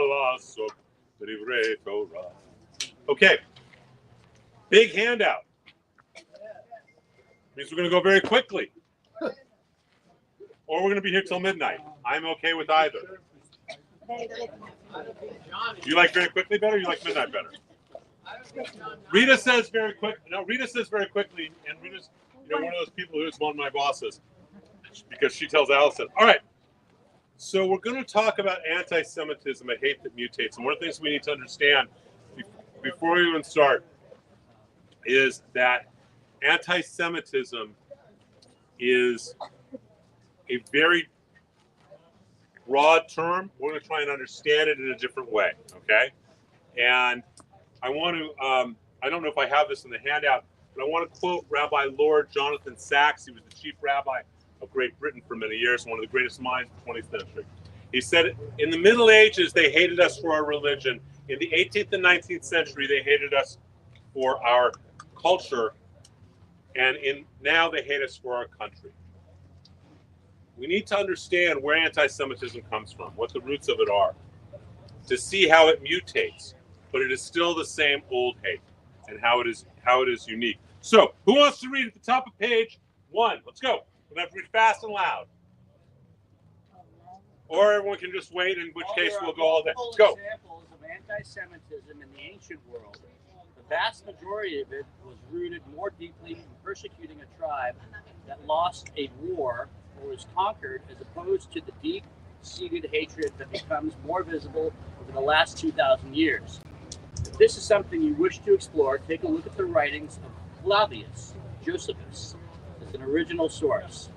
לעסוק בדברי תורה. Okay. Big handout. Means we're going to go very quickly. Or we're going to be here till midnight. I'm okay with either. You like very quickly better or you like midnight better? Rita says very quick. No, Rita says very quickly, and Rita's one of those people who's one of my bosses because she tells Allison. All right. So we're going to talk about anti-Semitism, a hate that mutates. And one of the things we need to understand before we even start is that anti-Semitism is a very broad term. We're going to try and understand it in a different way, okay? And I want to, I don't know if I have this in the handout, but I want to quote Rabbi Lord Jonathan Sacks. He was the chief rabbi of Great Britain for many years, one of the greatest minds of the 20th century. He said, in the Middle Ages, they hated us for our religion. In the 18th and 19th century, they hated us for our culture. And now they hate us for our country. We need to understand where anti-Semitism comes from, what the roots of it are, to see how it mutates. But it is still the same old hate and how it is unique. So, who wants to read at the top of page 1? Let's go. We're going to have to read fast and loud. Or everyone can just wait, in which case we'll go all day. Go. Examples of anti-Semitism in the ancient world. The vast majority of it was rooted more deeply in persecuting a tribe that lost a war or was conquered, as opposed to the deep-seated hatred that becomes more visible over the last 2,000 years. If this is something you wish to explore, take a look at the writings of Flavius Josephus as an original source.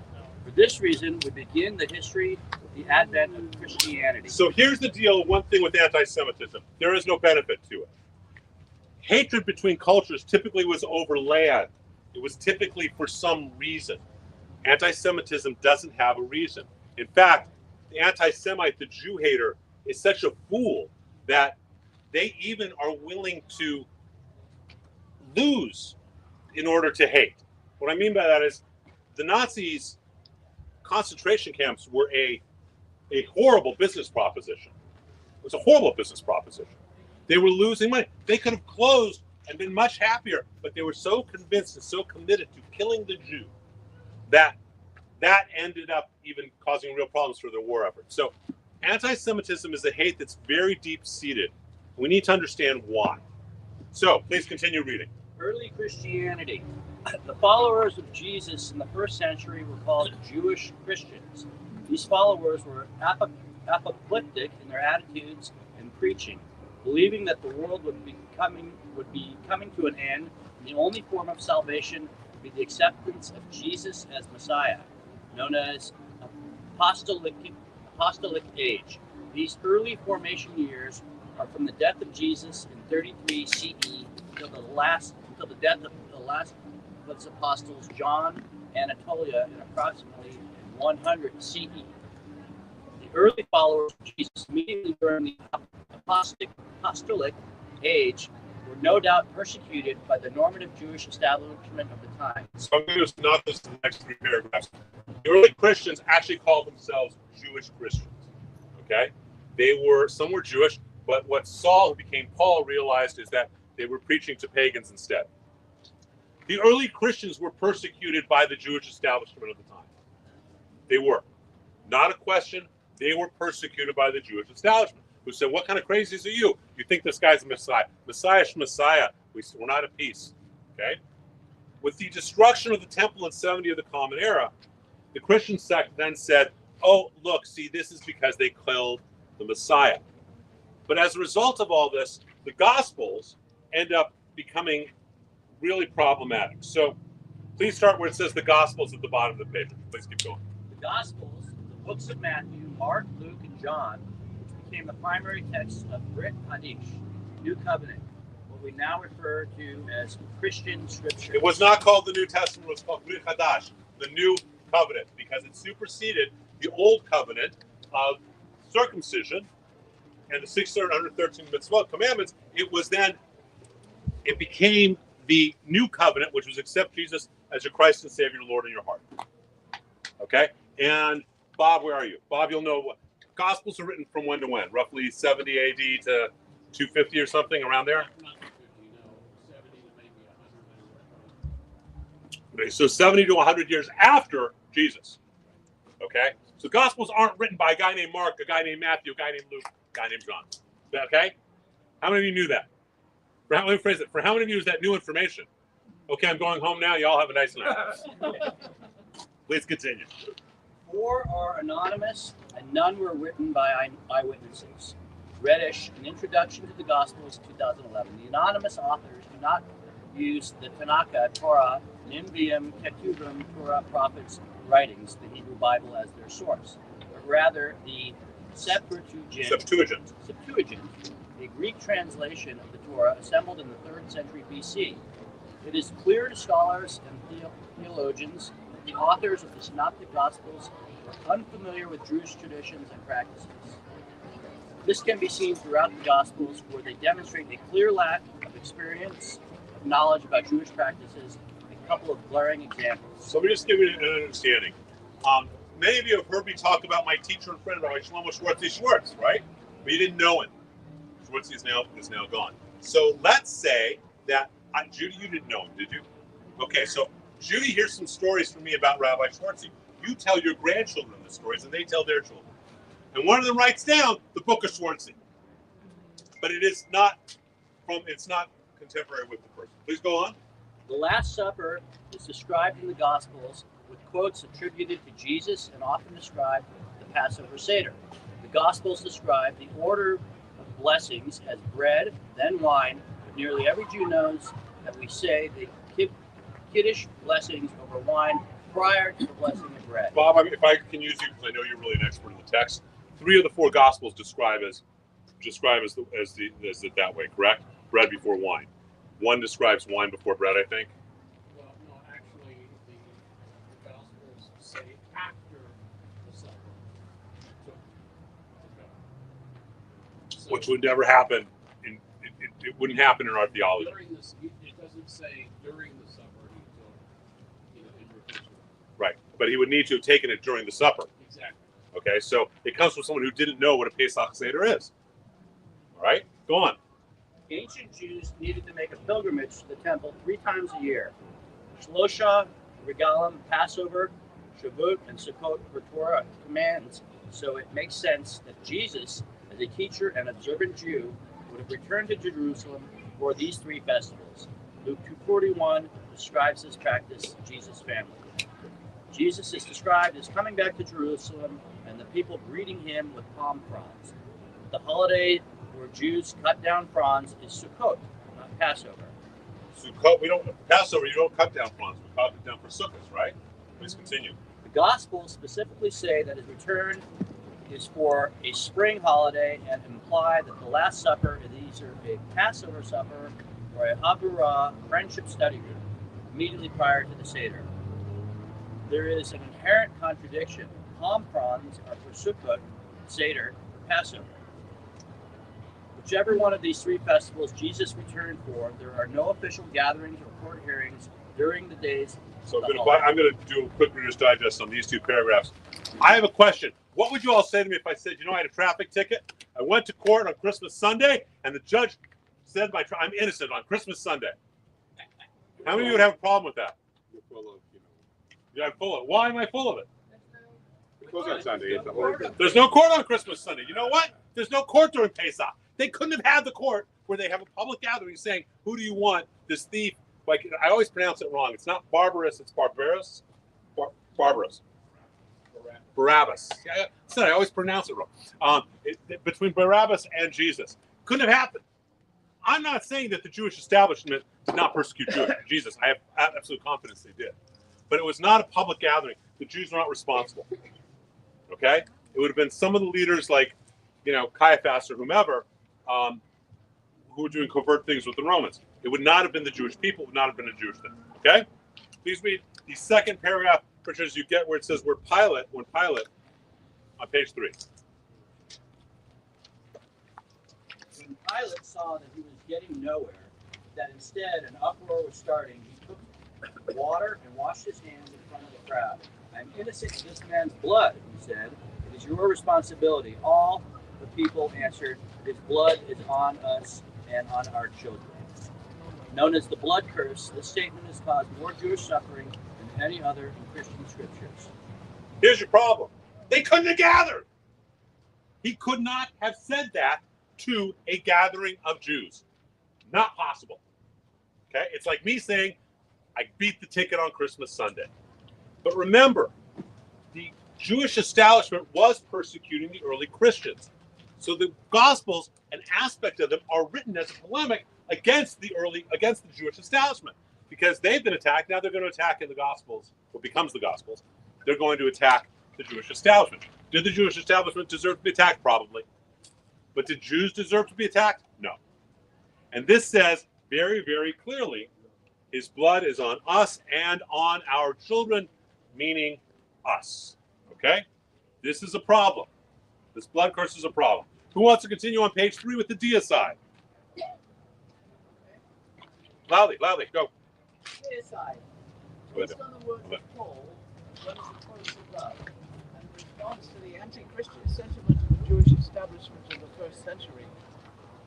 For this reason, we begin the history of the advent of Christianity. So here's the deal, one thing with anti-Semitism. There is no benefit to it. Hatred between cultures typically was over land. It was typically for some reason. Anti-Semitism doesn't have a reason. In fact, the anti-Semite, the Jew hater, is such a fool that they even are willing to lose in order to hate. What I mean by that is the Nazis' concentration camps were a horrible business proposition. It was a horrible business proposition. They were losing money. They could have closed and been much happier, but they were so convinced and so committed to killing the Jew that ended up even causing real problems for their war effort. So anti-Semitism is a hate that's very deep-seated. We need to understand why. So please continue reading. Early Christianity. The followers of Jesus in the first century were called Jewish Christians. These followers were apoplectic in their attitudes and preaching, believing that the world would be coming to an end, and the only form of salvation would be the acceptance of Jesus as Messiah, known as apostolic age. These early formation years are from the death of Jesus in 33 CE until the death of the last of his apostles, John Anatolia, in approximately 100 CE. The early followers of Jesus immediately during the apostolic age were no doubt persecuted by the normative Jewish establishment of the time. So I'm going to not this in the next 3 paragraphs. The early Christians actually called themselves Jewish Christians. Okay? Some were Jewish, but what Saul, who became Paul, realized is that they were preaching to pagans instead. The early Christians were persecuted by the Jewish establishment of the time. They were. Not a question. They were persecuted by the Jewish establishment, who said, what kind of crazies are you? You think this guy's a Messiah. Messiah. We're not at peace. Okay? With the destruction of the temple in 70 of the Common Era, the Christian sect then said, oh, look, see, this is because they killed the Messiah. But as a result of all this, the Gospels end up becoming really problematic. So please start where it says the Gospels at the bottom of the page. Please keep going. The Gospels, the books of Matthew, Mark, Luke, and John, which became the primary texts of Brit Hadach, New Covenant, what we now refer to as Christian Scripture. It was not called the New Testament, it was called Brit Hadach, the New Covenant, because it superseded the Old Covenant of circumcision and the 613 mitzvot commandments. It became the New Covenant, which was accept Jesus as your Christ and Savior, Lord in your heart. Okay? And Bob, where are you? Bob, you'll know Gospels are written from when to when? Roughly 70 AD to 250 or something, around there? Not 250, no. 70 to maybe 100. Okay, so 70 to 100 years after Jesus. Okay? So Gospels aren't written by a guy named Mark, a guy named Matthew, a guy named Luke, a guy named John. Okay? How many of you knew that? Let me phrase it. For how many of you is that new information? Okay, I'm going home now. Y'all have a nice night. Please continue. 4 are anonymous, and none were written by eyewitnesses. Reddish, an introduction to the Gospels, 2011. The anonymous authors do not use the Tanakh, Torah, Nevi'im, Ketuvim, Torah, prophets' writings, the Hebrew Bible, as their source, but rather the Septuagint, a Greek translation of the Torah assembled in the 3rd century BC. It is clear to scholars and theologians that the authors of the Synoptic Gospels are unfamiliar with Jewish traditions and practices. This can be seen throughout the Gospels, where they demonstrate a clear lack of experience, of knowledge about Jewish practices, a couple of glaring examples. So let me just give you an understanding. Many of you have heard me talk about my teacher and friend, Rabbi Shlomo Schwartz, right? But you didn't know him. Schwartz is now gone. So let's say that Judy, you didn't know him, did you? Okay, so Judy hears some stories from me about Rabbi Schwartz. You tell your grandchildren the stories, and they tell their children. And one of them writes down the book of Schwartz. But it's not contemporary with the person. Please go on. The Last Supper is described in the Gospels with quotes attributed to Jesus and often describe the Passover Seder. The Gospels describe the order of blessings as bread, then wine, but nearly every Jew knows that we say the Kiddush blessings over wine prior to the blessing of bread. Bob, if I can use you, because I know you're really an expert in the text, 3 of the 4 Gospels describe it that way, correct? Bread before wine. 1 describes wine before bread, I think. Well, no, actually, the Gospels say after the supper. So, Which would never happen. It wouldn't happen in our theology. during this, it doesn't say during the supper in revision. Right. But he would need to have taken it during the supper. Exactly. Okay, so it comes from someone who didn't know what a Pesach Seder is. All right, go on. Ancient Jews needed to make a pilgrimage to the temple 3 times a year. Shlosha, Regalim, Passover, Shavuot, and Sukkot were Torah commands, so it makes sense that Jesus, as a teacher and observant Jew, would have returned to Jerusalem for these 3 festivals. Luke 2:41 describes this practice, Jesus' family. Jesus is described as coming back to Jerusalem and the people greeting him with palm fronds. The holiday where Jews cut down fronds is Sukkot, not Passover. Sukkot, Passover, you don't cut down fronds. We cut it down for Sukkot, right? Please continue. The Gospels specifically say that his return is for a spring holiday and imply that the Last Supper is either a Passover supper or a Havurah friendship study group immediately prior to the Seder. There is an inherent contradiction. Palm fronds are for Sukkot, Seder, or Passover. Whichever one of these 3 festivals Jesus returned for, there are no official gatherings or court hearings during the days. So I'm going to do a quick Reader's Digest on these 2 paragraphs. I have a question. What would you all say to me if I said, I had a traffic ticket, I went to court on Christmas Sunday, and the judge said I'm innocent on Christmas Sunday? How many of you would have a problem with that? You're full of, Yeah, I'm full of it. Why am I full of it? Because on Sunday, it's a whole different. There's no court on Christmas Sunday. You know what? There's no court during Pesach. They couldn't have had the court where they have a public gathering saying, who do you want? This thief. Like, I always pronounce it wrong. It's not Barbarous, it's Barbarous. Barbarous. Barabbas. Yeah, I always pronounce it wrong. Between Barabbas and Jesus. Couldn't have happened. I'm not saying that the Jewish establishment did not persecute Jesus. I have absolute confidence they did. But it was not a public gathering. The Jews were not responsible. Okay? It would have been some of the leaders like, Caiaphas or whomever, who were doing covert things with the Romans. It would not have been the Jewish people. It would not have been a Jewish thing. Okay? Please read the second paragraph, which is you get where it says when Pilate, on page 3. When Pilate saw that he was getting nowhere, that instead an uproar was starting, he took water and washed his hands in front of the crowd. I'm innocent of this man's blood, he said. It is your responsibility. All the people answered, his blood is on us and on our children. Known as the blood curse, this statement has caused more Jewish suffering than any other in Christian scriptures. Here's your problem. They couldn't have gathered. He could not have said that to a gathering of Jews. Not possible. Okay? It's like me saying, I beat the ticket on Christmas Sunday. But remember, the Jewish establishment was persecuting the early Christians. So the Gospels, an aspect of them, are written as a polemic against the Jewish establishment. Because they've been attacked, now they're going to attack in the Gospels, what becomes the Gospels. They're going to attack the Jewish establishment. Did the Jewish establishment deserve to be attacked? Probably. But did Jews deserve to be attacked? No. And this says very, very clearly, his blood is on us and on our children, meaning us. Okay? This is a problem. This blood curse is a problem. Who wants to continue on page 3 with the deicide? Loudly, go. Deicide. Based on the words of Paul, as well as the quotes of love, and in response to the anti-Christian sentiment of the Jewish establishment of the first century,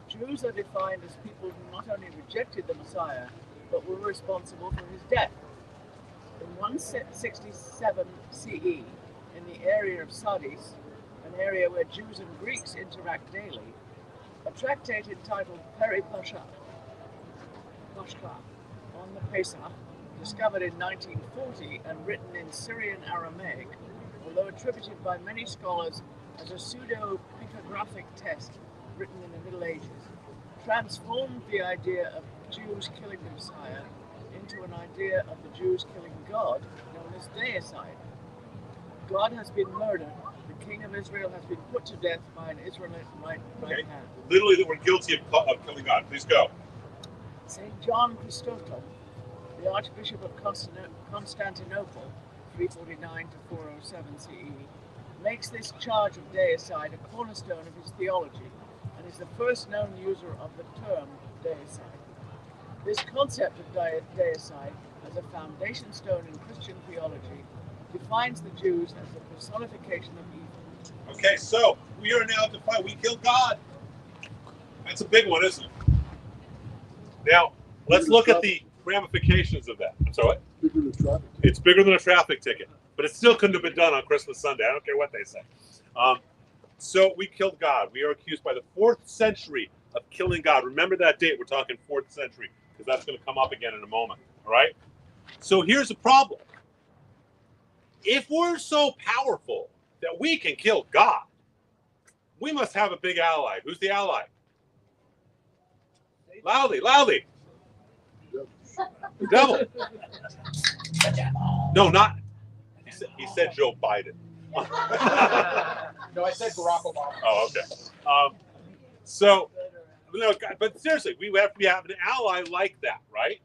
Jews are defined as people who not only rejected the Messiah, but were responsible for his death. In 167 CE, in the area of Sardis, an area where Jews and Greeks interact daily, a tractate entitled Peripashka on the Pesach, discovered in 1940 and written in Syrian Aramaic, although attributed by many scholars as a pseudo-pictographic text written in the Middle Ages, transformed the idea of Jews killing the Messiah into an idea of the Jews killing God, known as deicide. God has been murdered. The king of Israel has been put to death by an Israelite right hand. Literally, that we're guilty of killing God. Please go. St. John Chrysostom, the Archbishop of Constantinople, 349 to 407 CE, makes this charge of deicide a cornerstone of his theology and is the first known user of the term deicide. This concept of deicide as a foundation stone in Christian theology defines the Jews as the personification of evil. Okay, so we are now defined. We killed God. That's a big one, isn't it? Now, let's look at the ramifications of that. I'm sorry, what? It's bigger than a traffic ticket, but it still couldn't have been done on Christmas Sunday. I don't care what they say. So we killed God. We are accused by the 4th century of killing God. Remember that date. We're talking 4th century because that's going to come up again in a moment. All right? So here's the problem. If we're so powerful that we can kill God, we must have a big ally. Who's the ally? Loudly. The devil. No, not. He said Joe Biden. No, I said Barack Obama. Oh, okay. So, no, but seriously, we have an ally like that, right?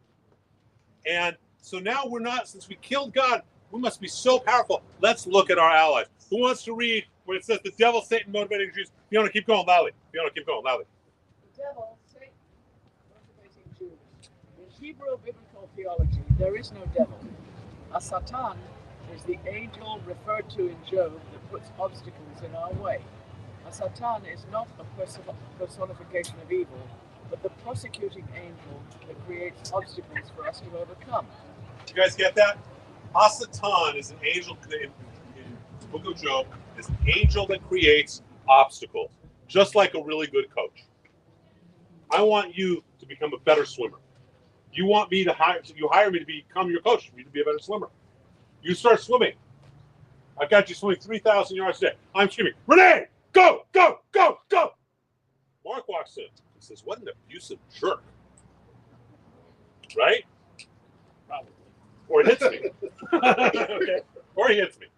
And so now we're not, since we killed God, we must be so powerful. Let's look at our allies. Who wants to read where it says the devil, Satan, motivating Jews? Fiona, keep going loudly. The devil, Satan, motivating Jews. In Hebrew biblical theology, there is no devil. A Satan is the angel referred to in Job that puts obstacles in our way. A Satan is not a personification of evil, but the prosecuting angel that creates obstacles for us to overcome. You guys get that? Hasatan is an angel in the book of Job, is an angel that creates obstacles, just like a really good coach. I want you to become a better swimmer. You want me to hire me to become your coach, for you to be a better swimmer. You start swimming. I've got you swimming 3,000 yards a day. I'm screaming, Renee, go, go, go, go. Mark walks in. He says, what an abusive jerk. Right? Probably. Or it hits me. Okay. Or he hits me.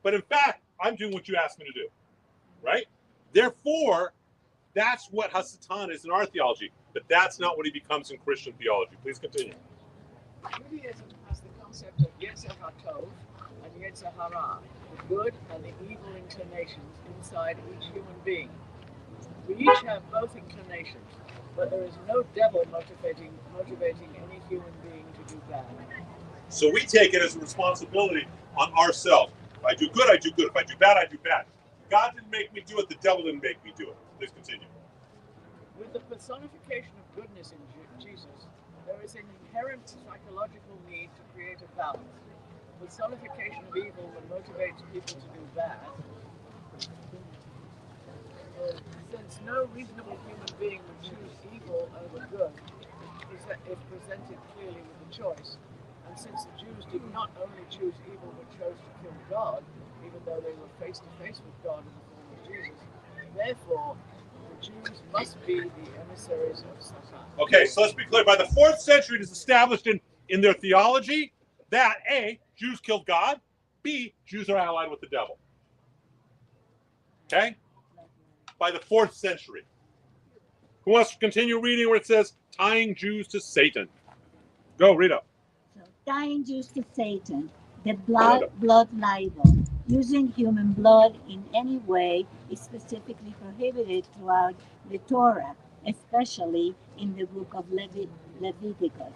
But in fact, I'm doing what you asked me to do. Right? Therefore, that's what Hasatan is in our theology. But that's not what he becomes in Christian theology. Please continue. Judaism has the concept of Yetzer HaTov and Yetzer Hara, the good and the evil inclinations inside each human being. We each have both inclinations, but there is no devil motivating any human being to do bad. So we take it as a responsibility on ourselves. If I do good, I do good. If I do bad, I do bad. God didn't make me do it. The devil didn't make me do it. Please continue. With the personification of goodness in Jesus, there is an inherent psychological need to create a balance. The personification of evil that motivates people to do bad, since no reasonable human being would choose evil over good if presented clearly with the choice, and since the Jews did not only choose evil but chose to kill God, even though they were face to face with God in the form of Jesus, therefore the Jews must be the emissaries of Satan. Okay, so let's be clear. By the 4th century, it is established in their theology that A, Jews killed God, B, Jews are allied with the devil. Okay? By the 4th century. Who wants to continue reading where it says tying Jews to Satan? Go, read up. So, tying Jews to Satan, the blood libel, using human blood in any way is specifically prohibited throughout the Torah, especially in the book of Leviticus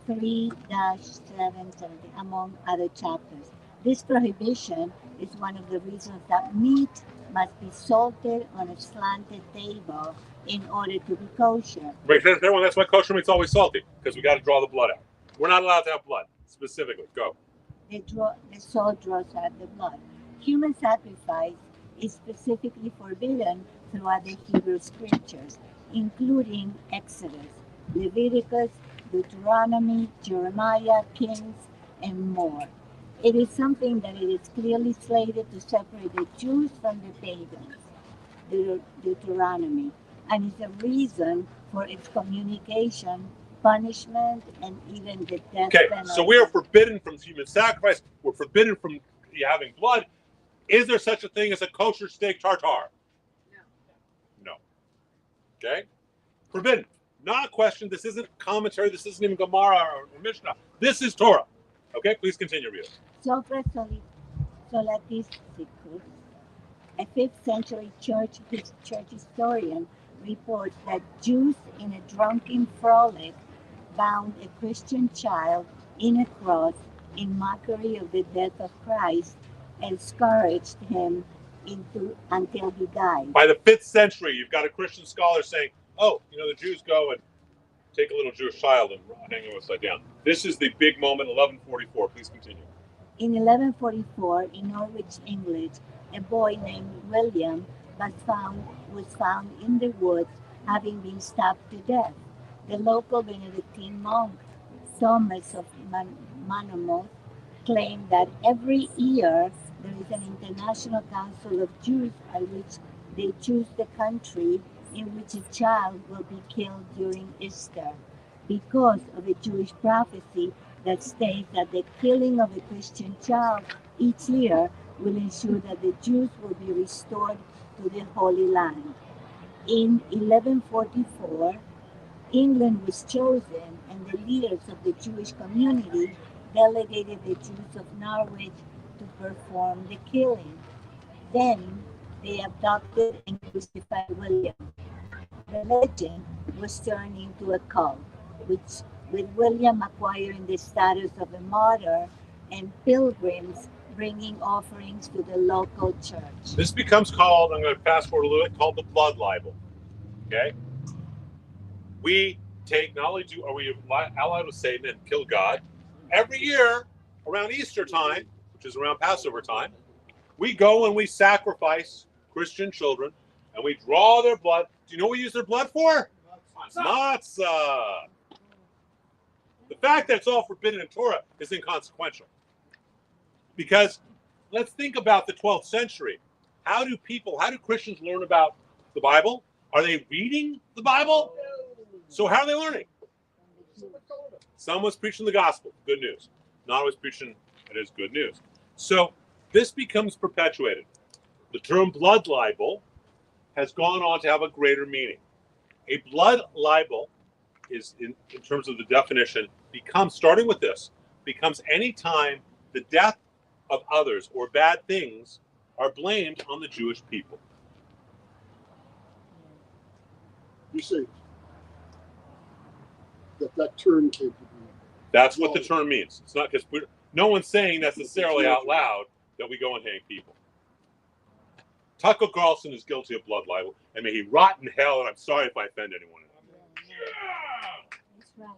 3-7, among other chapters. This prohibition is one of the reasons that meat must be salted on a slanted table in order to be kosher. That's why kosher meat's always salty, because we got to draw the blood out. We're not allowed to have blood, specifically. Go. The salt draws out the blood. Human sacrifice is specifically forbidden throughout the Hebrew scriptures, including Exodus, Leviticus, Deuteronomy, Jeremiah, Kings, and more. It is something that it is clearly slated to separate the Jews from the pagans, Deuteronomy, and is a reason for its communication, punishment, and even the death penalty. So we are forbidden from human sacrifice. We're forbidden from having blood. Is there such a thing as a kosher steak tartare? No. Okay? Forbidden. Not a question. This isn't commentary. This isn't even Gemara or Mishnah. This is Torah. Okay? Please continue reading. Sophra Solatisticus, a 5th century church historian, reports that Jews in a drunken frolic bound a Christian child in a cross in mockery of the death of Christ and scourged him until he died. By the 5th century, you've got a Christian scholar saying, oh, the Jews go and take a little Jewish child and hang him upside down. This is the big moment, 1144. Please continue. In 1144, in Norwich, England, a boy named William was found in the woods having been stabbed to death. The local Benedictine monk, Thomas of Manomoth, claimed that every year there is an international council of Jews at which they choose the country in which a child will be killed during Easter, because of a Jewish prophecy that states that the killing of a Christian child each year will ensure that the Jews will be restored to the Holy Land. In 1144, England was chosen, and the leaders of the Jewish community delegated the Jews of Norwich to perform the killing. Then they abducted and crucified William. The legend was turned into a cult, with William acquiring the status of a martyr and pilgrims bringing offerings to the local church. This becomes called, I'm going to fast forward a little bit, called the blood libel. Okay? We take, not only are we allied with Satan and kill God, every year around Easter time, which is around Passover time, we go and we sacrifice Christian children and we draw their blood. Do you know what we use their blood for? Matzah. The fact that it's all forbidden in Torah is inconsequential. Because let's think about the 12th century. How do Christians learn about the Bible? Are they reading the Bible? So how are they learning? Someone's preaching the gospel, good news. Not always preaching it is good news. So this becomes perpetuated. The term blood libel has gone on to have a greater meaning. A blood libel is, in terms of the definition, starting with this, becomes any time the death of others or bad things are blamed on the Jewish people. You say that term came to be. That's what the term means. It's not because no one's saying necessarily out loud that we go and hang people. Tucker Carlson is guilty of blood libel, and may he rot in hell, and I'm sorry if I offend anyone. That's right.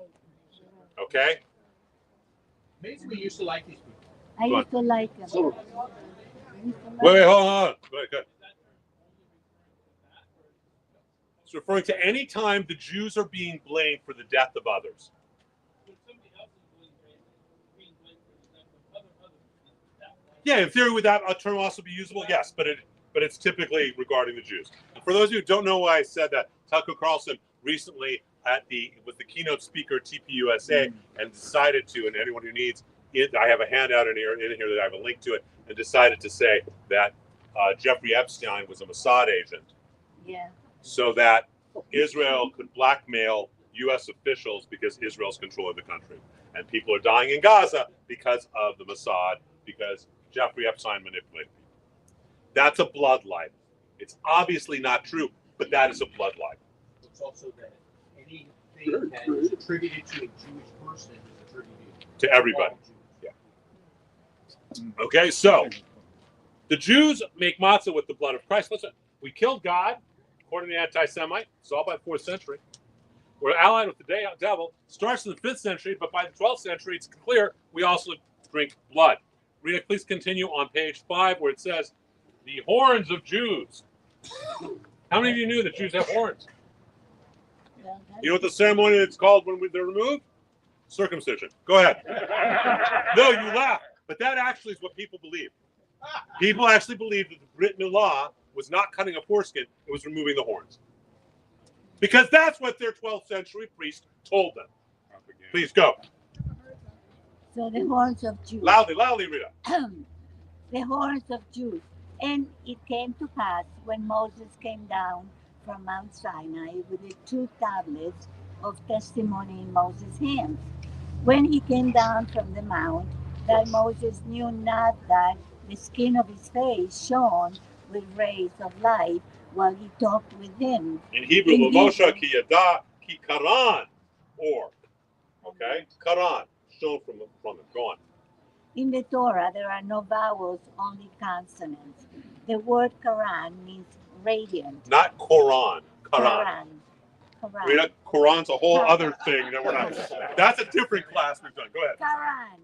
Okay? Amazing we used to like these people. I used to like them. So, Wait, hold on. Wait, good. It's referring to any time the Jews are being blamed for the death of others. Yeah, in theory, would that term also be usable? Yes, but it's typically regarding the Jews. For those of you who don't know why I said that, Tucker Carlson recently was the keynote speaker at TPUSA and decided to, and anyone who needs it, I have a handout in here that I have a link to it, and decided to say that Jeffrey Epstein was a Mossad agent. Yeah. So that Israel could blackmail U.S. officials because Israel's controlling the country. And people are dying in Gaza because of the Mossad, because Jeffrey Epstein manipulated people. That's a blood libel. It's obviously not true, but that is a blood libel. It's also that anything that is attributed to a Jewish person is attributed To everybody. all Jews. Okay, so the Jews make matzah with the blood of Christ. Listen, we killed God, according to the anti-Semite. It's all by the 4th century. We're allied with the devil. Starts in the 5th century, but by the 12th century, it's clear we also drink blood. Rita, please continue on page 5, where it says, the horns of Jews. How many of you knew that Jews have horns? Well, You know what the ceremony is called when they're removed? Circumcision. Go ahead. No, you laugh. But that actually is what people believe. People actually believe that the Brit Milah was not cutting a foreskin, it was removing the horns. Because that's what their 12th century priest told them. Please go. So the horns of Jews. Loudly, Rita. The horns of Jews. And it came to pass when Moses came down from Mount Sinai with the 2 tablets of testimony in Moses' hands. When he came down from the mount, that Moses knew not that the skin of his face shone with rays of light while he talked with him. In Hebrew, In Moshe Hebrew. ki yada ki karan, or. Okay? Karan, shown from it. Go on. In the Torah, there are no vowels, only consonants. The word Quran means radiant. Not Quran. Karan. Quran. Rita, Quran's a whole other thing that we're not. That's a different class we've done. Go ahead. Quran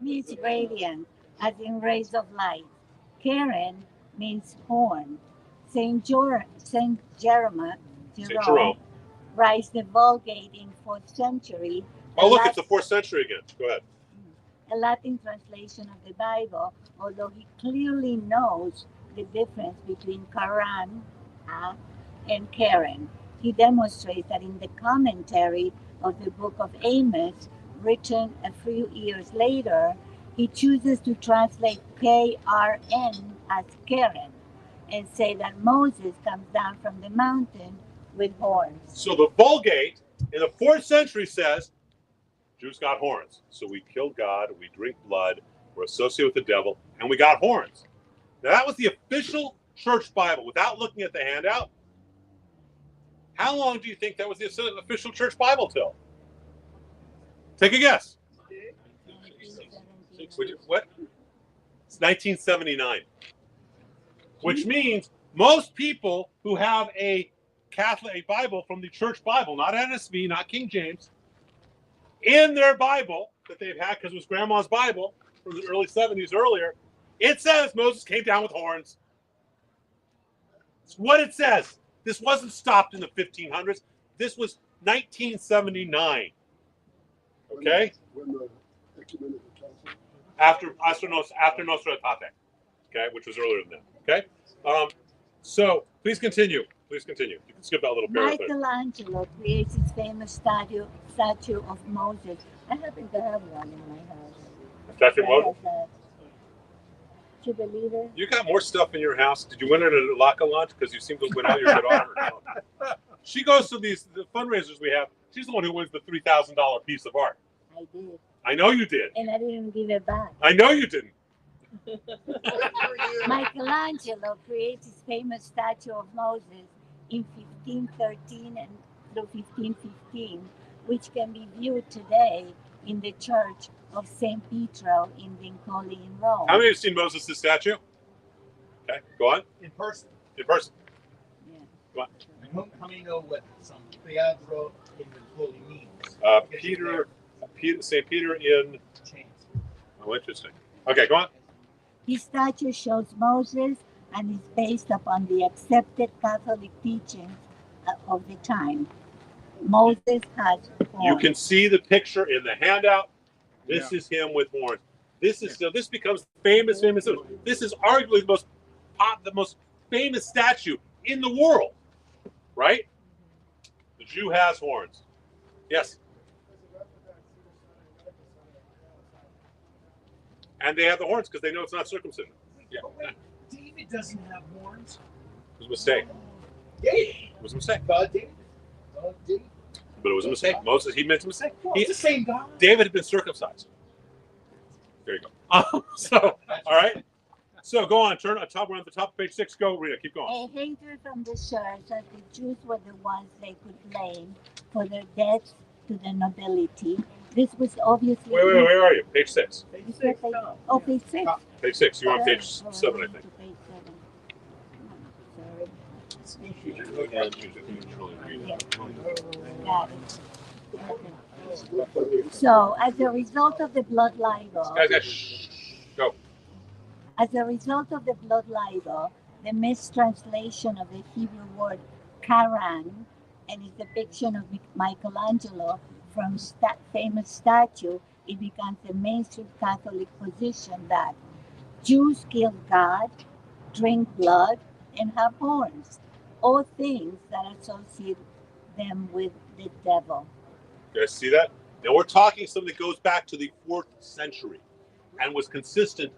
means radiant, as in rays of light. Keren means horn. Saint Jerome writes the Vulgate in 4th century. Oh, look, it's the 4th century again. Go ahead. A Latin translation of the Bible, although he clearly knows the difference between Quran and Keren. He demonstrates that in the commentary of the book of Amos, written a few years later, he chooses to translate K-R-N as Keren and say that Moses comes down from the mountain with horns. So the Vulgate in the 4th century says Jews got horns. So we killed God, we drink blood, we're associated with the devil, and we got horns. Now that was the official church Bible without looking at the handout. How long do you think that was the official church Bible till? Take a guess. What? It's 1979. Which means most people who have a Bible from the church Bible, not NSV, not King James, in their Bible that they've had, because it was grandma's Bible from the early 70s earlier, it says Moses came down with horns. It's what it says. This wasn't stopped in the 1500s. This was 1979. Okay? When the ecumenical council. After Nostra Aetate, okay, which was earlier than that. Okay? So please continue. Please continue. You can skip that little paragraph. Michelangelo creates his famous statue of Moses. I happen to have one in my house. Statue of Moses? Do you believe it? You got more stuff in your house. Did you win it at a Laka launch? Because you seem to win out your daughter. She goes to the fundraisers we have. She's the one who wins the $3,000 piece of art. I did. I know you did. And I didn't give it back. I know you didn't. Michelangelo creates his famous statue of Moses in 1513 and through 1515, which can be viewed today in the church of St. Pietro in Vincoli in Rome. How many have seen Moses' statue? Okay, go on. In person. In person. Yeah. Go on. How many know what some Pietro in Vincoli means? St. Peter in. Chains. Oh, interesting. Okay, go on. His statue shows Moses and is based upon the accepted Catholic teachings of the time. Moses has horns. You can see the picture in the handout. This is him with horns. This is so. This becomes famous. This is arguably the most famous statue in the world, right? The Jew has horns. Yes. And they have the horns because they know it's not circumcision. Yeah. But wait, David doesn't have horns. It was a mistake. David. It was a mistake. God David. God David. But it was a mistake. Moses, he made a mistake. Well, it's the same God. David had been circumcised. There you go. So, all right. So go on. We're on the top of page 6. Go, Rita. Keep going. A hater from the church that the Jews were the ones they could blame for their debts to the nobility. This was obviously. Wait. Where are you? Page 6. Page 6. Page 6. You're on page 7, I think. Page 7. So, as a result of the blood libel, Go. as a result of the blood libel, the mistranslation of the Hebrew word Karan and his depiction of Michelangelo from famous statue, it becomes a mainstream Catholic position that Jews kill God, drink blood, and have horns, all things that associate them with the devil. You guys see that? Now we're talking something that goes back to the 4th century and was consistent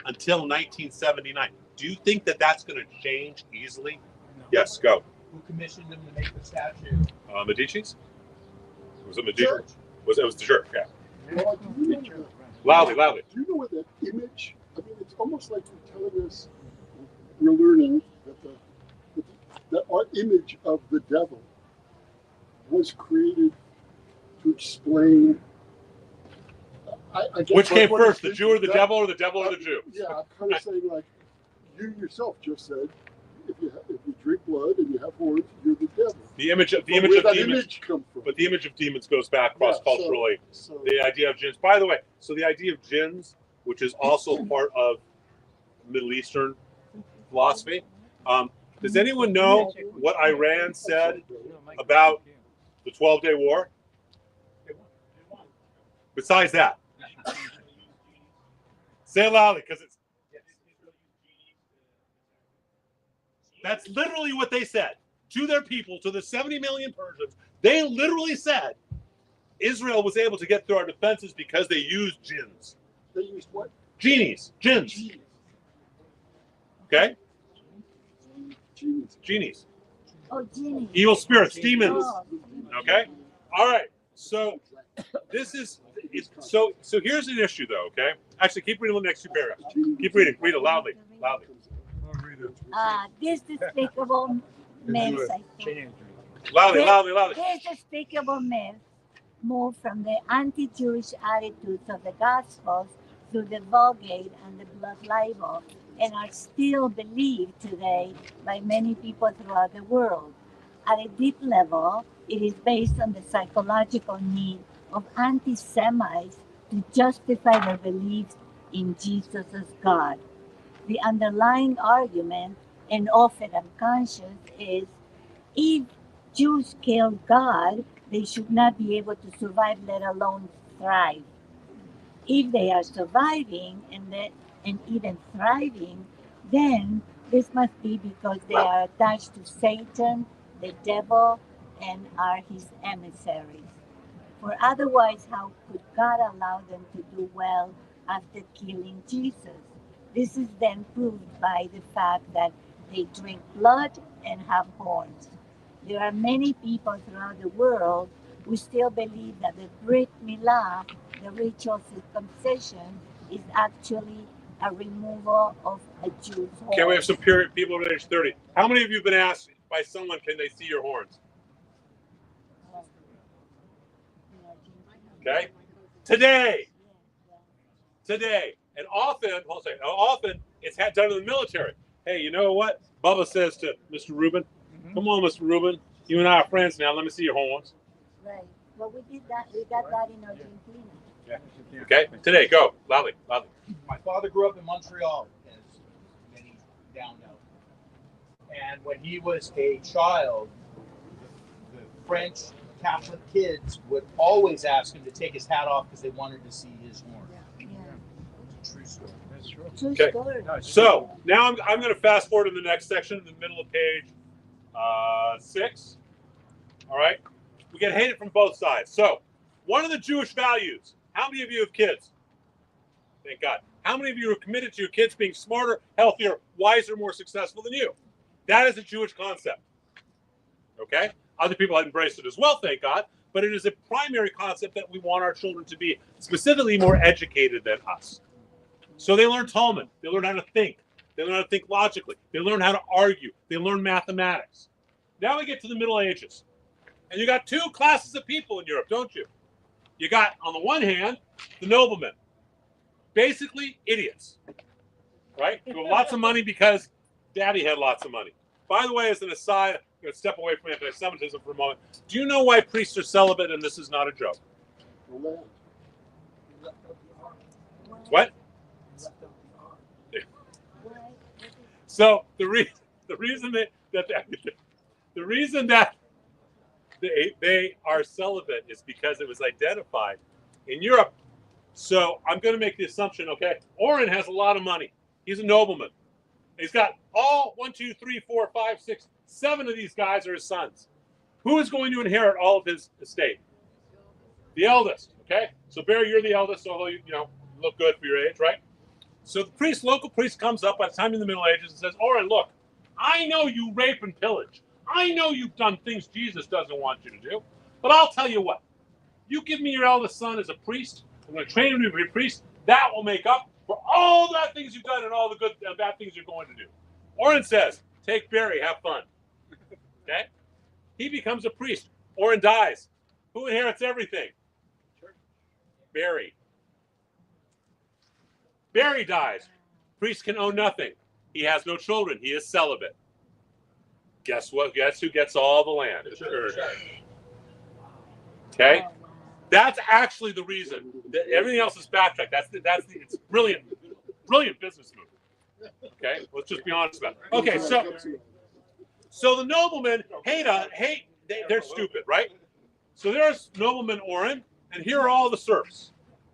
until 1979. Do you think that that's going to change easily? No. Yes, go. Who commissioned them to make the statue? Medici's? Was it Medici? Church. It was the church, yeah. Well, do you know Loudly. Do you know what that image? I mean, it's almost like you're telling us we're learning that our image of the devil was created to explain. I guess Which came what first, is the Jew or the devil, or the devil or the Jew? Yeah, I'm kind of saying like you yourself just said, if you drink blood and you have horns, you're the devil. The image of Where demons. that image come from? But the image of demons goes back cross-culturally. So The idea of jinns. By the way, so the idea of jinns, which is also part of Middle Eastern philosophy. Does anyone know what Iran said about the 12-Day War? Besides that, say it loudly, because it's. That's literally what they said to their people, to the 70 million Persians. They literally said Israel was able to get through our defenses because they used jinns. they used what? Genies. Jinns. Okay? Genies. Oh, genie. Evil spirits, demons. Oh, Okay? All right. So this is so here's an issue though, okay? Actually keep reading the next 2 paragraphs. Keep reading. Read it loudly. Loudly. This despicable myth, I think. Loudly. This despicable myth moved from the anti-Jewish attitudes of the Gospels through the Vulgate and the blood libel, and are still believed today by many people throughout the world. At a deep level, it is based on the psychological need of anti-Semites to justify their beliefs in Jesus as God. The underlying argument, and often unconscious, is if Jews kill God, they should not be able to survive, let alone thrive. If they are surviving and even thriving, then this must be because they are attached to Satan, the devil, and are his emissaries. For otherwise, how could God allow them to do well after killing Jesus? This is then proved by the fact that they drink blood and have horns. There are many people throughout the world who still believe that the Brit Milah, the ritual circumcision, is actually a removal of a Jew's horn. Okay, we have some people over age 30. How many of you have been asked by someone, can they see your horns? Okay. today. Today. And often it's had done in the military. Hey, you know what? Bubba says to Mr. Rubin, come on, Mr. Rubin, you and I are friends now. Let me see your horns. Right. Well, we did that. We got that in Argentina. Okay? Today, go. Loudly. My father grew up in Montreal, as many down know. And when he was a child, the French Catholic kids would always ask him to take his hat off because they wanted to see his horn. Yeah. It's a true story. That's true. True Okay. story. So now I'm going to fast forward to the next section in the middle of page 6. All right? We get hated from both sides. So one of the Jewish values, how many of you have kids? Thank God. How many of you are committed to your kids being smarter, healthier, wiser, more successful than you? That is a Jewish concept. Okay? Other people have embraced it as well, thank God. But it is a primary concept that we want our children to be specifically more educated than us. So they learn Talmud. They learn how to think. They learn how to think logically. They learn how to argue. They learn mathematics. Now we get to the Middle Ages. And you got 2 classes of people in Europe, don't you? You got, on the one hand, the noblemen. Basically, idiots. Right? Who have lots of money because daddy had lots of money. By the way, as an aside, I'm going to step away from anti-Semitism for a moment. Do you know why priests are celibate? And this is not a joke. What? So the reason that they are celibate is because it was identified in Europe. So I'm going to make the assumption, okay, Oren has a lot of money. He's a nobleman. He's got all 1, 2, 3, 4, 5, 6, 7 of these guys are his sons. Who is going to inherit all of his estate? The eldest, okay? So Barry, you're the eldest, although you look good for your age, right? So the local priest comes up by the time in the Middle Ages and says, Oren, look, I know you rape and pillage. I know you've done things Jesus doesn't want you to do. But I'll tell you what. You give me your eldest son as a priest. I'm going to train him to be a priest. That will make up for all the bad things you've done and all the good bad things you're going to do. Oren says, take Barry, have fun. Okay? He becomes a priest. Oren dies. Who inherits everything? Barry. Barry dies. Priest can own nothing. He has no children. He is celibate. Guess what? Guess who gets all the land? The church. Okay? That's actually the reason. Everything else is backtracked. It's brilliant business move. Okay? Let's just be honest about it. Okay, so the noblemen they're stupid, right? So there's nobleman Oren, and here are all the serfs.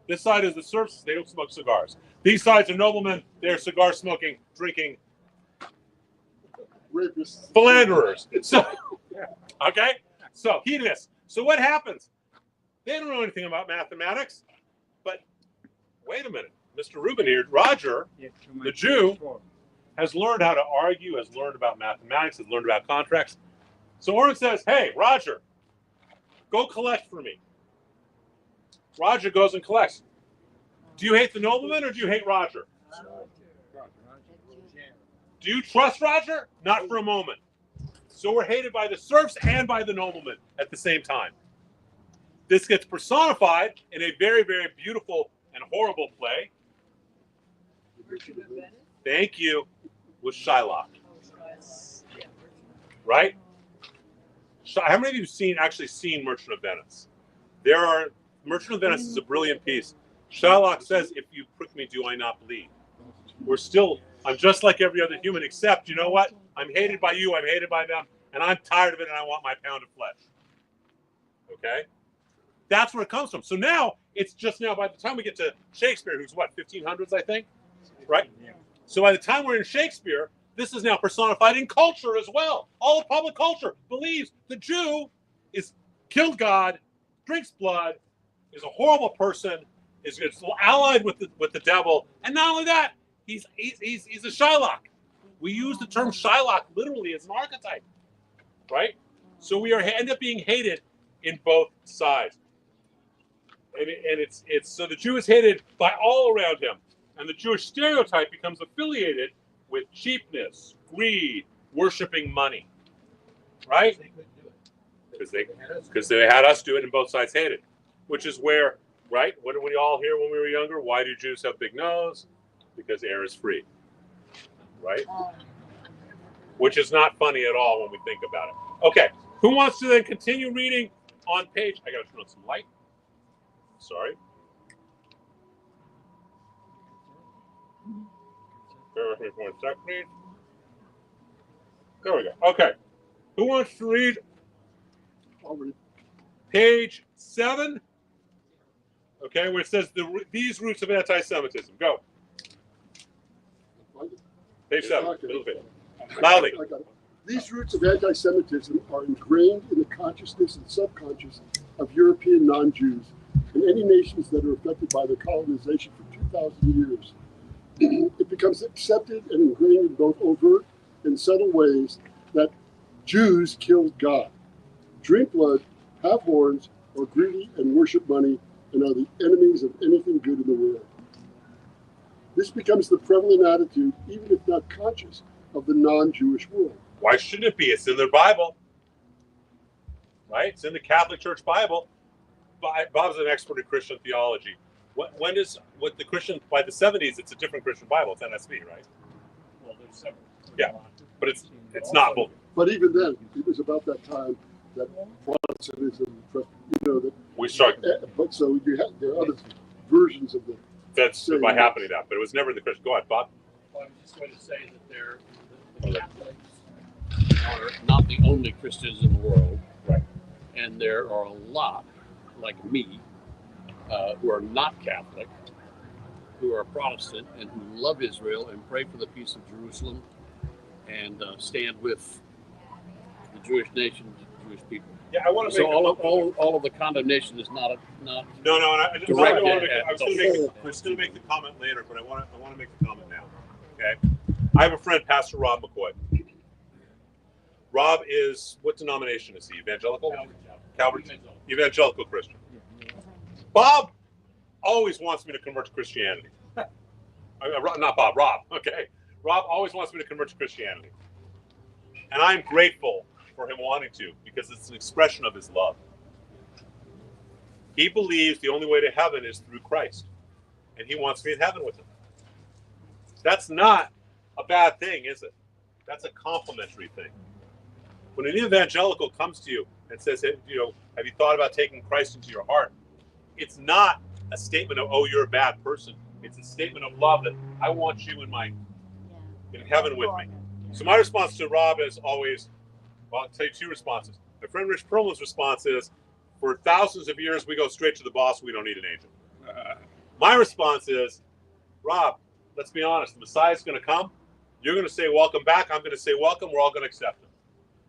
This side is the serfs, they don't smoke cigars. These sides are noblemen, they're cigar smoking, drinking rapists, philanderers. So, okay? So, hedonists. So what happens? They don't know anything about mathematics, but wait a minute. Mr. Rubin here, Roger, the Jew, has learned how to argue, has learned about mathematics, has learned about contracts. So Oren says, hey, Roger, go collect for me. Roger goes and collects. Do you hate the nobleman or do you hate Roger? Do you trust Roger? Not for a moment. So we're hated by the serfs and by the noblemen at the same time. This gets personified in a very, very beautiful and horrible play. Thank you. With Shylock. Right? How many of you have actually seen Merchant of Venice? Merchant of Venice is a brilliant piece. Shylock says, if you prick me, do I not bleed? I'm just like every other human, except, you know what? I'm hated by you, I'm hated by them, and I'm tired of it, and I want my pound of flesh. Okay? That's where it comes from. So now, it's just now, by the time we get to Shakespeare, who's what, 1500s, I think? Right? So by the time we're in Shakespeare, this is now personified in culture as well. All of public culture believes the Jew is killed God, drinks blood, is a horrible person, is allied with the devil, and not only that, he's a Shylock. We use the term Shylock literally as an archetype, right? So we end up being hated in both sides, and it's so the Jew is hated by all around him, and the Jewish stereotype becomes affiliated with cheapness, greed, worshiping money, right? Because they had us do it, and both sides hated, which is where right? What did we all hear when we were younger? Why do Jews have big nose? Because air is free, right? Which is not funny at all when we think about it. Okay, who wants to then continue reading on page? I got to turn on some light. Sorry. Bear with me for 1 second, please. There we go. Okay. Who wants to read page 7? Okay, where it says these roots of anti-Semitism. Go. Page 7. Middle page. Loudly. These roots of anti-Semitism are ingrained in the consciousness and subconscious of European non-Jews and any nations that are affected by their colonization for 2,000 years. It becomes accepted and ingrained in both overt and subtle ways that Jews killed God, drink blood, have horns, are greedy and worship money, and are the enemies of anything good in the world. This becomes the prevalent attitude, even if not conscious, of the non-Jewish world. Why shouldn't it be? It's in their Bible, right? It's in the Catholic Church Bible. Bob's an expert in Christian theology. When is what the Christian, by the 70s, it's a different Christian Bible. It's NSV, right? Well, there's several. Yeah, but it's not. But even then, it was about that time that Protestantism, that we started. But so there are other versions of the. That's by happening that, but it was never the Christian. Go ahead, Bob. Well, I'm just going to say that the Catholics are not the only Christians in the world, right? And there are a lot, like me, who are not Catholic, who are Protestant, and who love Israel and pray for the peace of Jerusalem, and stand with the Jewish nation, the Jewish people. Yeah, I want to. So all of the condemnation is not. No. And I was going to make the comment later, but I want to make the comment now. Okay. I have a friend, Pastor Rob McCoy. Rob is, what denomination is he? Evangelical? Calvary. Evangelical Christian. Bob always wants me to convert to Christianity. Not Bob, Rob. Okay. Rob always wants me to convert to Christianity. And I'm grateful for him wanting to, because it's an expression of his love. He believes the only way to heaven is through Christ. And he wants me in heaven with him. That's not a bad thing, is it? That's a complimentary thing. When an evangelical comes to you and says, have you thought about taking Christ into your heart? It's not a statement of, oh, you're a bad person. It's a statement of love that I want you in heaven with me. So my response to Rob is always, well, I'll tell you 2 responses. My friend Rich Perlman's response is, for thousands of years, we go straight to the boss. We don't need an agent. My response is, Rob, let's be honest. The Messiah's going to come. You're going to say, welcome back. I'm going to say, welcome. We're all going to accept him.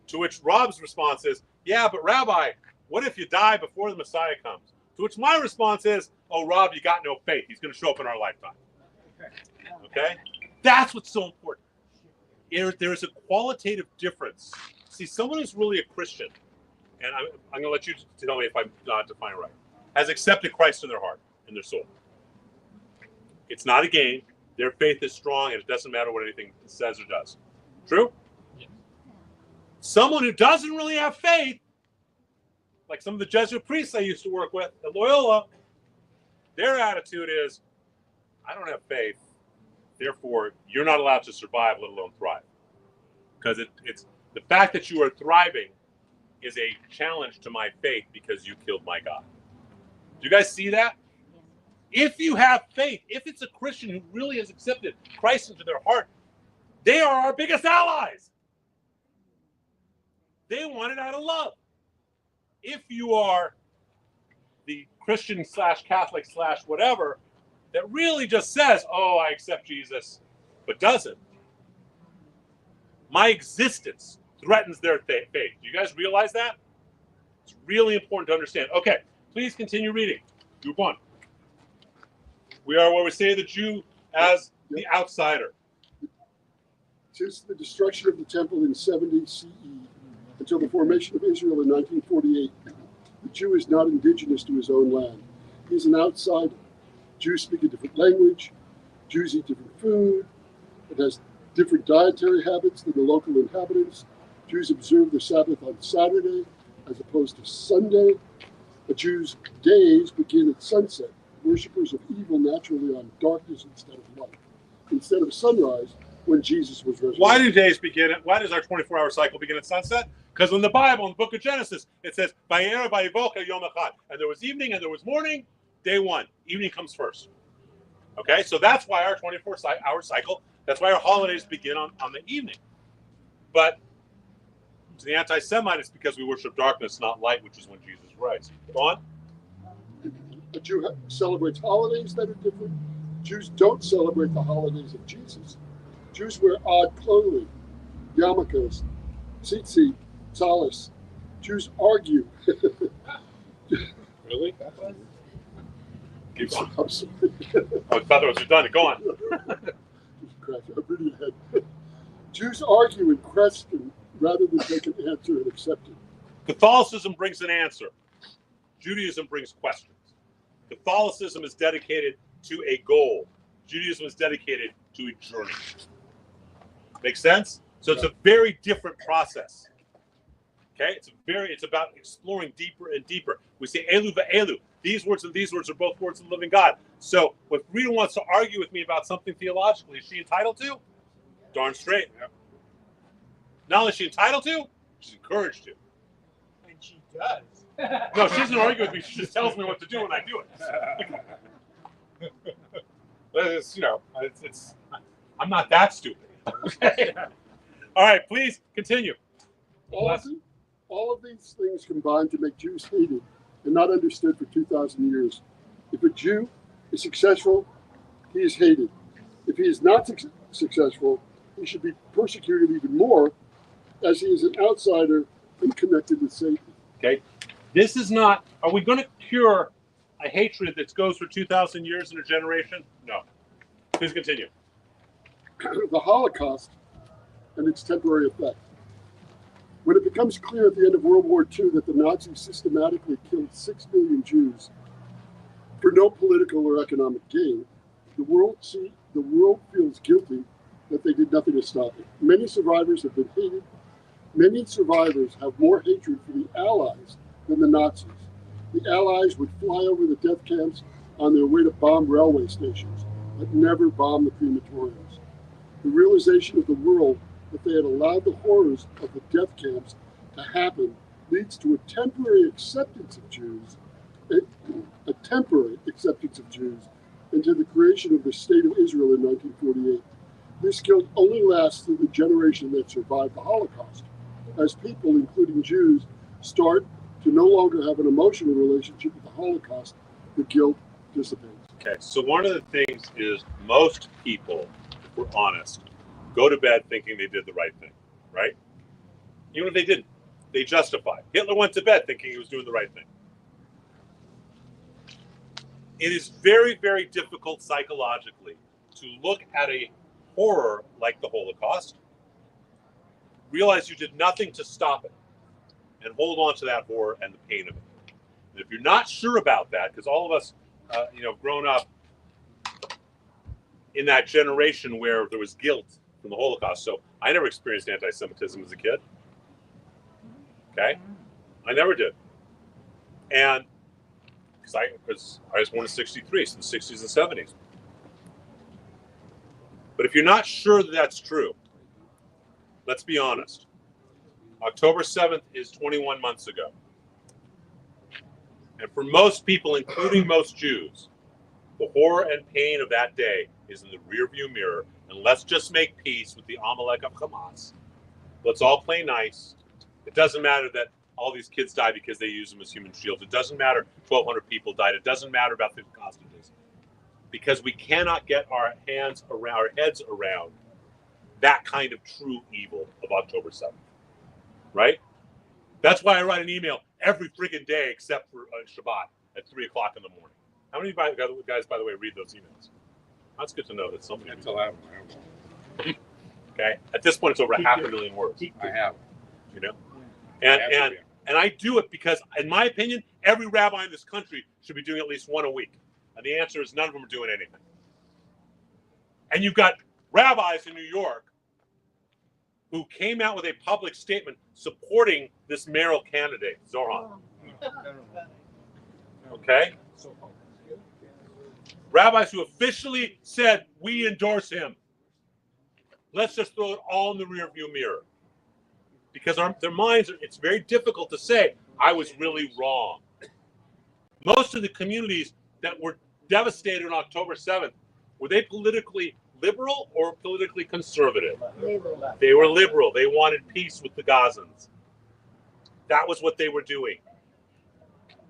To which Rob's response is, yeah, but Rabbi, what if you die before the Messiah comes? To which my response is, oh, Rob, you got no faith. He's going to show up in our lifetime. Okay? That's what's so important. There's a qualitative difference. See, someone who's really a Christian, and I'm going to let you tell me if I'm not defining right, has accepted Christ in their heart, in their soul. It's not a game. Their faith is strong, and it doesn't matter what anything says or does. True? Yeah. Someone who doesn't really have faith, like some of the Jesuit priests I used to work with at Loyola, their attitude is, I don't have faith, therefore you're not allowed to survive, let alone thrive. Because it's the fact that you are thriving is a challenge to my faith because you killed my God. Do you guys see that? If you have faith, if it's a Christian who really has accepted Christ into their heart, they are our biggest allies. They want it out of love. If you are the Christian / Catholic / whatever that really just says, oh, I accept Jesus, but doesn't, my existence threatens their faith. Do you guys realize that? It's really important to understand. Okay, please continue reading. Group 1. We are where we say the Jew as the outsider. Since the destruction of the temple in 70 CE until the formation of Israel in 1948, the Jew is not indigenous to his own land. He is an outsider. Jews speak a different language. Jews eat different food. It has different dietary habits than the local inhabitants. Jews observe the Sabbath on Saturday as opposed to Sunday. A Jew's days begin at sunset. Worshippers of evil naturally on darkness instead of light. Instead of sunrise, when Jesus was resurrected. Why do days begin at? Why does our 24-hour cycle begin at sunset? Because in the Bible, in the book of Genesis, it says, "Vayera vayivoka yom echad," and there was evening and there was morning. Day one, evening comes first. Okay, so that's why our 24-hour cycle. That's why our holidays begin on the evening. But to the anti-Semite, it's because we worship darkness, not light, which is when Jesus rises. Go on. A Jew celebrates holidays that are different. Jews don't celebrate the holidays of Jesus. Jews wear odd clothing, yarmulkes, tzitzit, talis. Jews argue. Really? Keep going. I'm sorry. I thought those were done. Go on. I'm reading ahead. Jews argue and question rather than take an answer and accept it. Catholicism brings an answer. Judaism brings questions. Catholicism is dedicated to a goal. Judaism is dedicated to a journey. Make sense? So it's a very different process. Okay? It's about exploring deeper and deeper. We say elu va'elu. These words and these words are both words of the living God. So if Rita wants to argue with me about something theologically, is she entitled to? Darn straight. Not only is she entitled to, she's encouraged to. And she does. No, she doesn't argue with me. She just tells me what to do when I do it. It's I'm not that stupid. Okay. All right, please continue. All of these things combine to make Jews hated and not understood for 2,000 years. If a Jew is successful, he is hated. If he is not successful, he should be persecuted even more, as he is an outsider and connected with Satan. Okay. This is not, are we going to cure a hatred that goes for 2,000 years in a generation? No. Please continue. The Holocaust and its temporary effect. When it becomes clear at the end of World War II that the Nazis systematically killed 6 million Jews for no political or economic gain, the world feels guilty that they did nothing to stop it. Many survivors have been hated. Many survivors have more hatred for the Allies than the Nazis. The Allies would fly over the death camps on their way to bomb railway stations, but never bomb the crematoriums. The realization of the world that they had allowed the horrors of the death camps to happen leads to a temporary acceptance of Jews, and to the creation of the State of Israel in 1948. This guilt only lasts through the generation that survived the Holocaust. As people, including Jews, start to no longer have an emotional relationship with the Holocaust, the guilt dissipates. Okay, so one of the things is most people, if we're honest, go to bed thinking they did the right thing, right? Even if they didn't, they justify. Hitler went to bed thinking he was doing the right thing. It is very, very difficult psychologically to look at a horror like the Holocaust, realize you did nothing to stop it, and hold on to that horror and the pain of it. And if you're not sure about that, because all of us, grown up in that generation where there was guilt from the Holocaust. So I never experienced anti-Semitism as a kid. Okay, I never did, and because I was born in '63, so the '60s and '70s. But if you're not sure that that's true, let's be honest. October 7th is 21 months ago. And for most people, including most Jews, the horror and pain of that day is in the rearview mirror. And let's just make peace with the Amalek of Hamas. Let's all play nice. It doesn't matter that all these kids died because they used them as human shields. It doesn't matter 1,200 people died. It doesn't matter about 50 hostages. Because we cannot get our heads around that kind of true evil of October 7th. Right? That's why I write an email every friggin' day except for Shabbat at 3 o'clock in the morning. How many guys, by the way, read those emails? That's good to know that somebody. That's 11. Okay. At this point, it's over 500,000 words. I have. You know, and I do it because, in my opinion, every rabbi in this country should be doing at least one a week. And the answer is none of them are doing anything. And you've got rabbis in New York who came out with a public statement supporting this mayoral candidate, Zoran. Okay? Rabbis who officially said, we endorse him. Let's just throw it all in the rearview mirror. Because their minds, it's very difficult to say, I was really wrong. Most of the communities that were devastated on October 7th, were they politically liberal or politically conservative? Liberal. They were liberal. They wanted peace with the Gazans. That was what they were doing.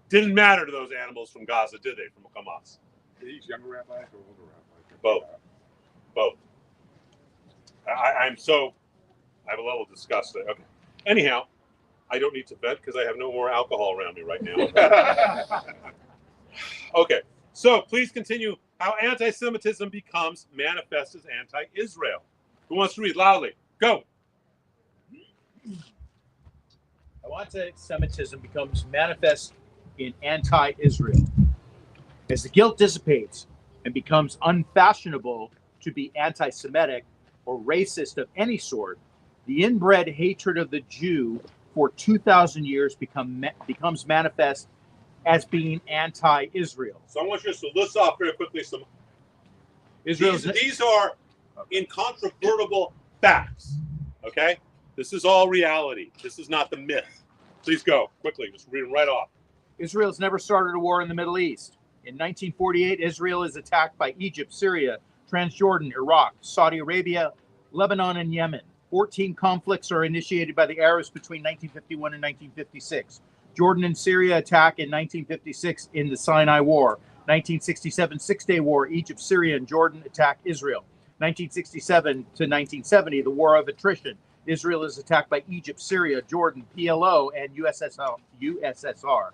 Didn't matter to those animals from Gaza, did they, from Hamas? Are these younger rabbis or older rabbis? Both. I have a level of disgust there. Okay. Anyhow, I don't need to vent because I have no more alcohol around me right now. Okay, so please continue how anti-Semitism becomes manifest as anti-Israel. Who wants to read loudly? Go. How anti-Semitism becomes manifest in anti-Israel. As the guilt dissipates and becomes unfashionable to be anti-Semitic or racist of any sort, the inbred hatred of the Jew for 2,000 years becomes manifest as being anti-Israel. So I want you to list off very quickly some. These are incontrovertible facts. Okay? This is all reality. This is not the myth. Please go quickly. Just read them right off. Israel's never started a war in the Middle East. In 1948, Israel is attacked by Egypt, Syria, Transjordan, Iraq, Saudi Arabia, Lebanon, and Yemen. 14 conflicts are initiated by the Arabs between 1951 and 1956. Jordan and Syria attack in 1956 in the Sinai War. 1967 Six-Day War, Egypt, Syria, and Jordan attack Israel. 1967 to 1970, the War of Attrition. Israel is attacked by Egypt, Syria, Jordan, PLO, and USSR.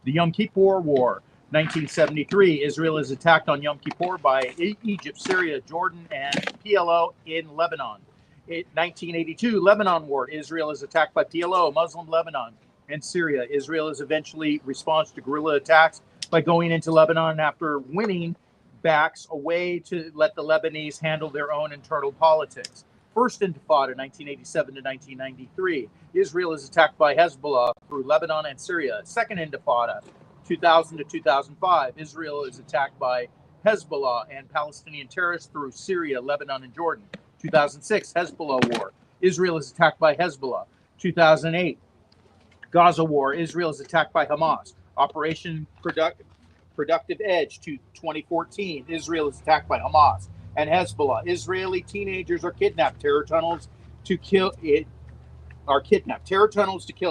The Yom Kippur War. 1973, Israel is attacked on Yom Kippur by Egypt, Syria, Jordan, and PLO in Lebanon. 1982, Lebanon War. Israel is attacked by PLO, Muslim Lebanon, and Syria. Israel is eventually responds to guerrilla attacks by going into Lebanon after winning, backs away to let the Lebanese handle their own internal politics. First Intifada, 1987 to 1993. Israel is attacked by Hezbollah through Lebanon and Syria. Second Intifada, 2000 to 2005. Israel is attacked by Hezbollah and Palestinian terrorists through Syria, Lebanon, and Jordan. 2006, Hezbollah War. Israel is attacked by Hezbollah. 2008, Gaza War. Israel is attacked by Hamas. Operation Productive Edge to 2014. Israel is attacked by Hamas and Hezbollah. Israeli teenagers are kidnapped. Terror tunnels to kill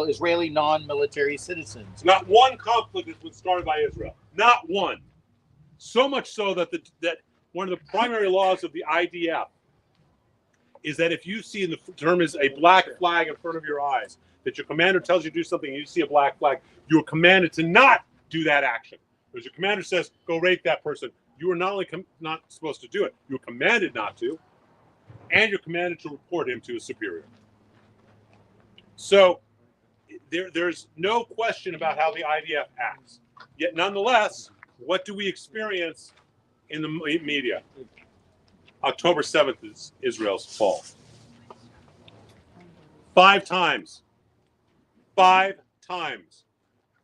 Israeli non-military citizens. Not one conflict has been started by Israel. Not one. So much so that that one of the primary laws of the IDF is that if you see, the term is a black flag in front of your eyes, that your commander tells you to do something and you see a black flag, you are commanded to not do that action. Because your commander says, go rape that person, you are not only not supposed to do it, you're commanded not to, and you're commanded to report him to a superior. So there's no question about how the IDF acts. Yet nonetheless, what do we experience in the media? October 7th is Israel's fall. 5 times. 5 times.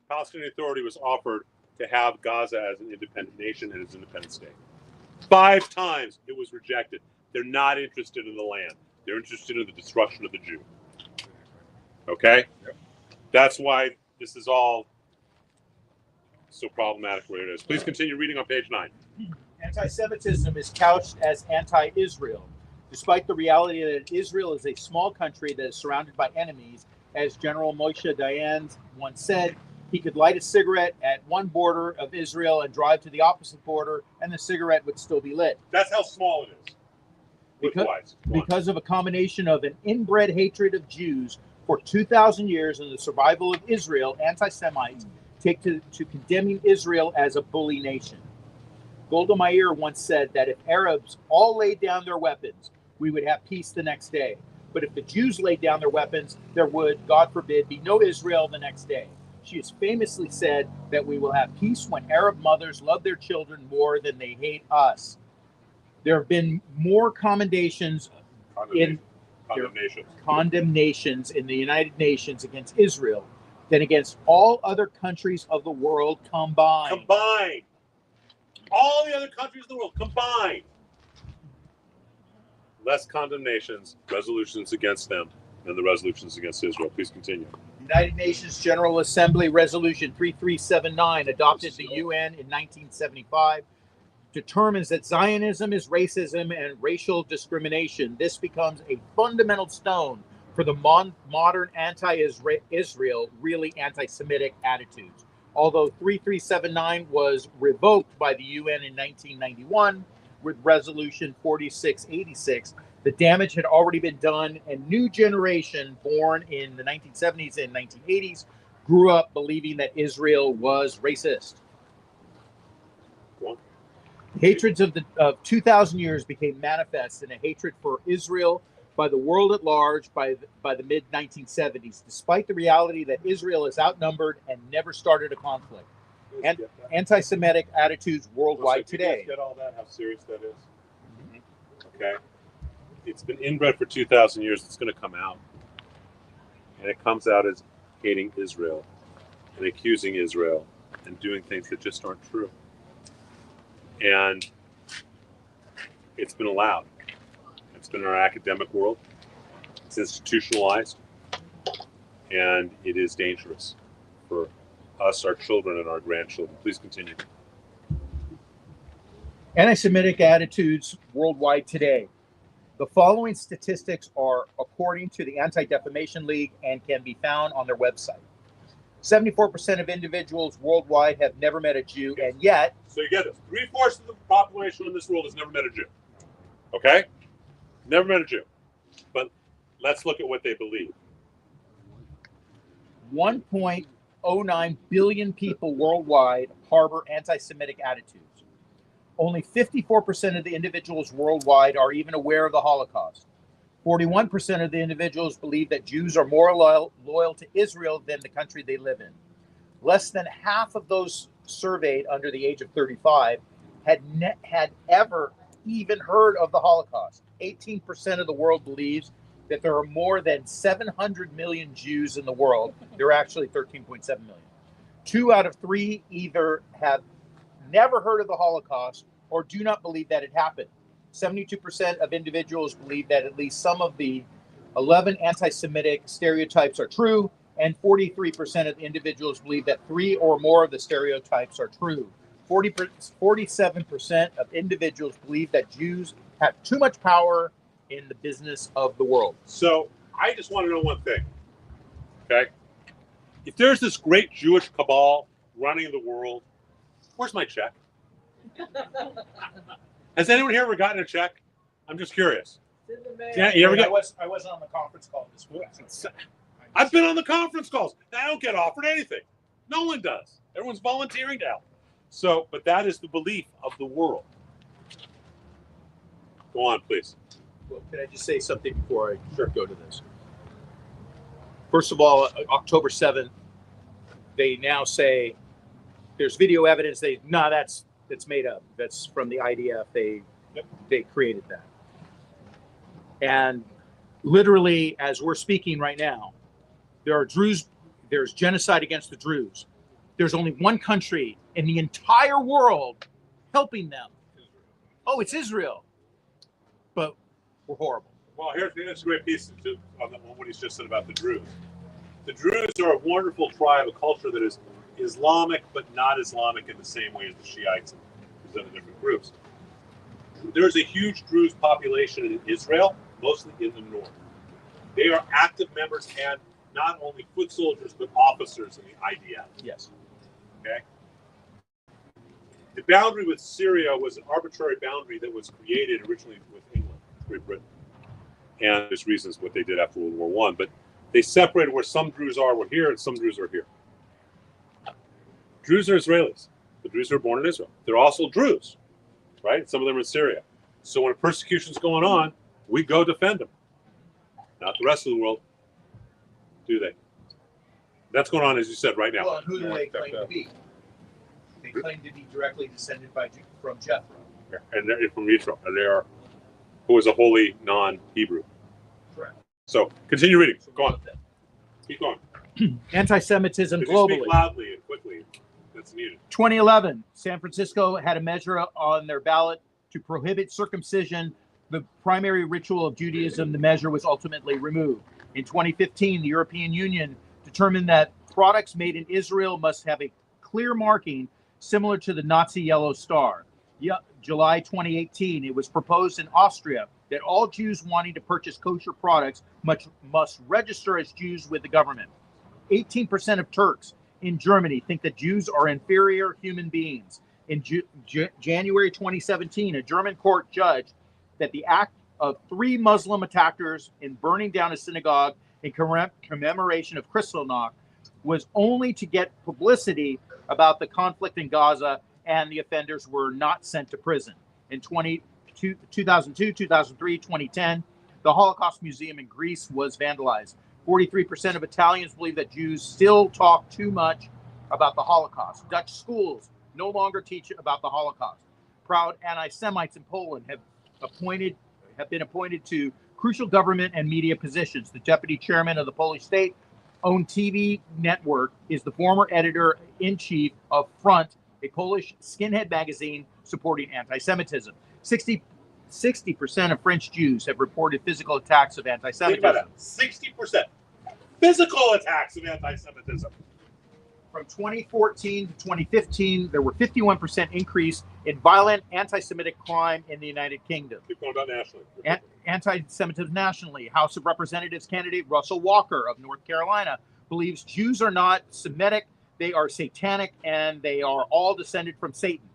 Palestinian Authority was offered to have Gaza as an independent nation and as an independent state. 5 times it was rejected. They're not interested in the land. They're interested in the destruction of the Jew. Okay? Yep. That's why this is all so problematic where it is. Please continue reading on page 9. Anti-Semitism is couched as anti-Israel, despite the reality that Israel is a small country that is surrounded by enemies. As General Moshe Dayan once said, he could light a cigarette at one border of Israel and drive to the opposite border, and the cigarette would still be lit. That's how small it is. Because of a combination of an inbred hatred of Jews for 2,000 years and the survival of Israel, anti-Semites take to condemning Israel as a bully nation. Golda Meir once said that if Arabs all laid down their weapons, we would have peace the next day. But if the Jews laid down their weapons, there would, God forbid, be no Israel the next day. She has famously said that we will have peace when Arab mothers love their children more than they hate us. There have been more condemnations in the United Nations against Israel than against all other countries of the world combined. Combined. All the other countries of the world combined. Less condemnations, resolutions against them than the resolutions against Israel. Please continue. United Nations General Assembly Resolution 3379, adopted the UN in 1975, determines that Zionism is racism and racial discrimination. This becomes a fundamental stone for the modern anti-Israel, really anti-Semitic attitudes. Although 3379 was revoked by the UN in 1991 with Resolution 4686, the damage had already been done, and new generation born in the 1970s and 1980s grew up believing that Israel was racist. Hatreds of 2,000 years became manifest in a hatred for Israel by the world at large by the mid-1970s, despite the reality that Israel is outnumbered and never started a conflict. And anti-Semitic attitudes worldwide today. Get all that? How serious that is? Okay. It's been inbred for 2,000 years. It's going to come out, and it comes out as hating Israel and accusing Israel and doing things that just aren't true. And it's been allowed. It's been in our academic world. It's institutionalized, and it is dangerous for us, our children, and our grandchildren. Please continue. Anti-Semitic attitudes worldwide today. The following statistics are according to the Anti-Defamation League and can be found on their website. 74% of individuals worldwide have never met a Jew, and yet... So you get this. 3/4 of the population in this world has never met a Jew. Okay? Never met a Jew. But let's look at what they believe. 1.09 billion people worldwide harbor anti-Semitic attitudes. Only 54% of the individuals worldwide are even aware of the Holocaust. 41% of the individuals believe that Jews are more loyal to Israel than the country they live in. Less than half of those surveyed under the age of 35 had ever even heard of the Holocaust. 18% of the world believes that there are more than 700 million Jews in the world. There are actually 13.7 million. 2 out of 3 either have never heard of the Holocaust or do not believe that it happened. 72% of individuals believe that at least some of the 11 anti-Semitic stereotypes are true, and 43% of individuals believe that 3 or more of the stereotypes are true. 47% of individuals believe that Jews have too much power in the business of the world. So I just want to know one thing, okay? If there's this great Jewish cabal running the world, where's my check? Has anyone here ever gotten a check? I'm just curious. Yeah, you ever get? I wasn't on the conference call this week. I've been on the conference calls. I don't get offered anything. No one does. Everyone's volunteering to help. So, but that is the belief of the world. Go on, please. Well, can I just say something before I go to this? First of all, October 7th, they now say there's video evidence. That's made up. That's from the IDF. They created that. And literally, as we're speaking right now, there are Druze. There's genocide against the Druze. There's only one country in the entire world helping them. Oh, it's Israel. But we're horrible. Well, here's a great piece on what he's just said about the Druze. The Druze are a wonderful tribe, a culture that is Islamic, but not Islamic in the same way as the Shiites and these other different groups. There's a huge Druze population in Israel, mostly in the north. They are active members and not only foot soldiers, but officers in the IDF. Yes. Okay? The boundary with Syria was an arbitrary boundary that was created originally with England, Great Britain. And there's reasons what they did after World War I. But they separated where some Druze were here and some Druze are here. Druze are Israelis. The Druze are born in Israel. They're also Druze, right? Some of them are in Syria. So when persecution's going on, we go defend them. Not the rest of the world, do they? That's going on, as you said, right now. Well, who do they claim to be? They claim to be directly descended from Jethro. Yeah, and they're from Yitro, and they are, who was a holy non-Hebrew. Correct. So continue reading. Go on. Keep going. Anti-Semitism If you speak globally. loudly and quickly, that's needed. 2011, San Francisco had a measure on their ballot to prohibit circumcision, the primary ritual of Judaism. The measure was ultimately removed. In 2015, the European Union determined that products made in Israel must have a clear marking similar to the Nazi yellow star. July 2018, it was proposed in Austria that all Jews wanting to purchase kosher products must register as Jews with the government. 18% of Turks in Germany think that Jews are inferior human beings. In January 2017, a German court judged that the act of 3 Muslim attackers in burning down a synagogue in commemoration of Kristallnacht was only to get publicity about the conflict in Gaza, and the offenders were not sent to prison. In 2002, 2003, 2010, the Holocaust Museum in Greece was vandalized. 43% of Italians believe that Jews still talk too much about the Holocaust. Dutch schools no longer teach about the Holocaust. Proud anti-Semites in Poland have been appointed to crucial government and media positions. The deputy chairman of the Polish state-owned TV network is the former editor-in-chief of Front, a Polish skinhead magazine supporting anti-Semitism. 60% of French Jews have reported physical attacks of Think about anti-Semitism. that. 60% physical attacks of anti-Semitism. From 2014 to 2015, there were 51% increase in violent anti-Semitic crime in the United Kingdom. Keep going about nationally. Anti-Semitism nationally. House of Representatives candidate Russell Walker of North Carolina believes Jews are not Semitic, they are satanic, and they are all descended from Satan.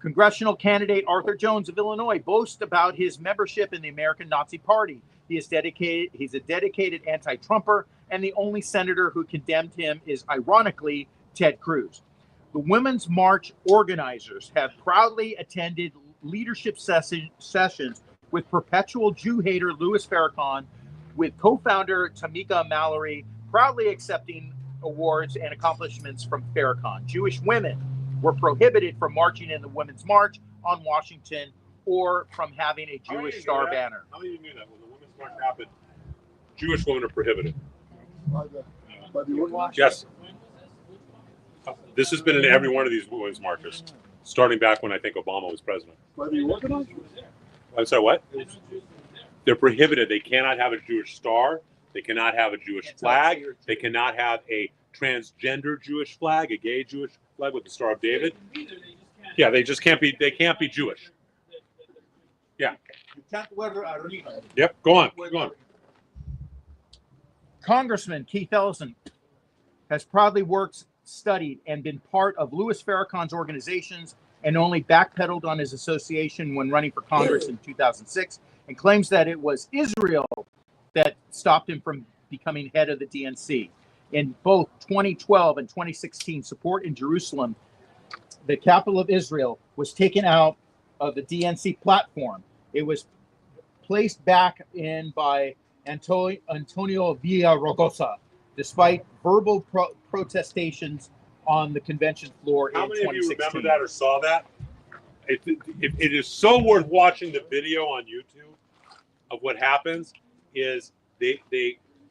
Congressional candidate Arthur Jones of Illinois boasts about his membership in the American Nazi Party. He's a dedicated anti-Trumper, and the only senator who condemned him is, ironically, Ted Cruz. The Women's March organizers have proudly attended leadership sessions with perpetual Jew hater Louis Farrakhan, with co-founder Tamika Mallory proudly accepting awards and accomplishments from Farrakhan. Jewish women were prohibited from marching in the Women's March on Washington or from having a Jewish star banner. How many of you knew that when the Women's March happened, Jewish women are prohibited? By the organizers? Yes. This has been in every one of these women's marches, starting back when I think Obama was president. By the organizers? I'm sorry, what? They're prohibited. They cannot have a Jewish star. They cannot have a Jewish flag. They cannot have a transgender Jewish flag, a gay Jewish flag with the Star of David. Yeah, they just can't be. They can't be Jewish. Yeah. You can't wear a ribbon. Yep. Go on. Go on. Congressman Keith Ellison has proudly worked, studied, and been part of Louis Farrakhan's organizations, and only backpedaled on his association when running for Congress in 2006, and claims that it was Israel that stopped him from becoming head of the DNC. In both 2012 and 2016, support in Jerusalem, the capital of Israel, was taken out of the DNC platform. It was placed back in by Antonio Villaraigosa, despite verbal protestations on the convention floor in 2016. How many of you remember that or saw that? It is so worth watching the video on YouTube of what happens. Is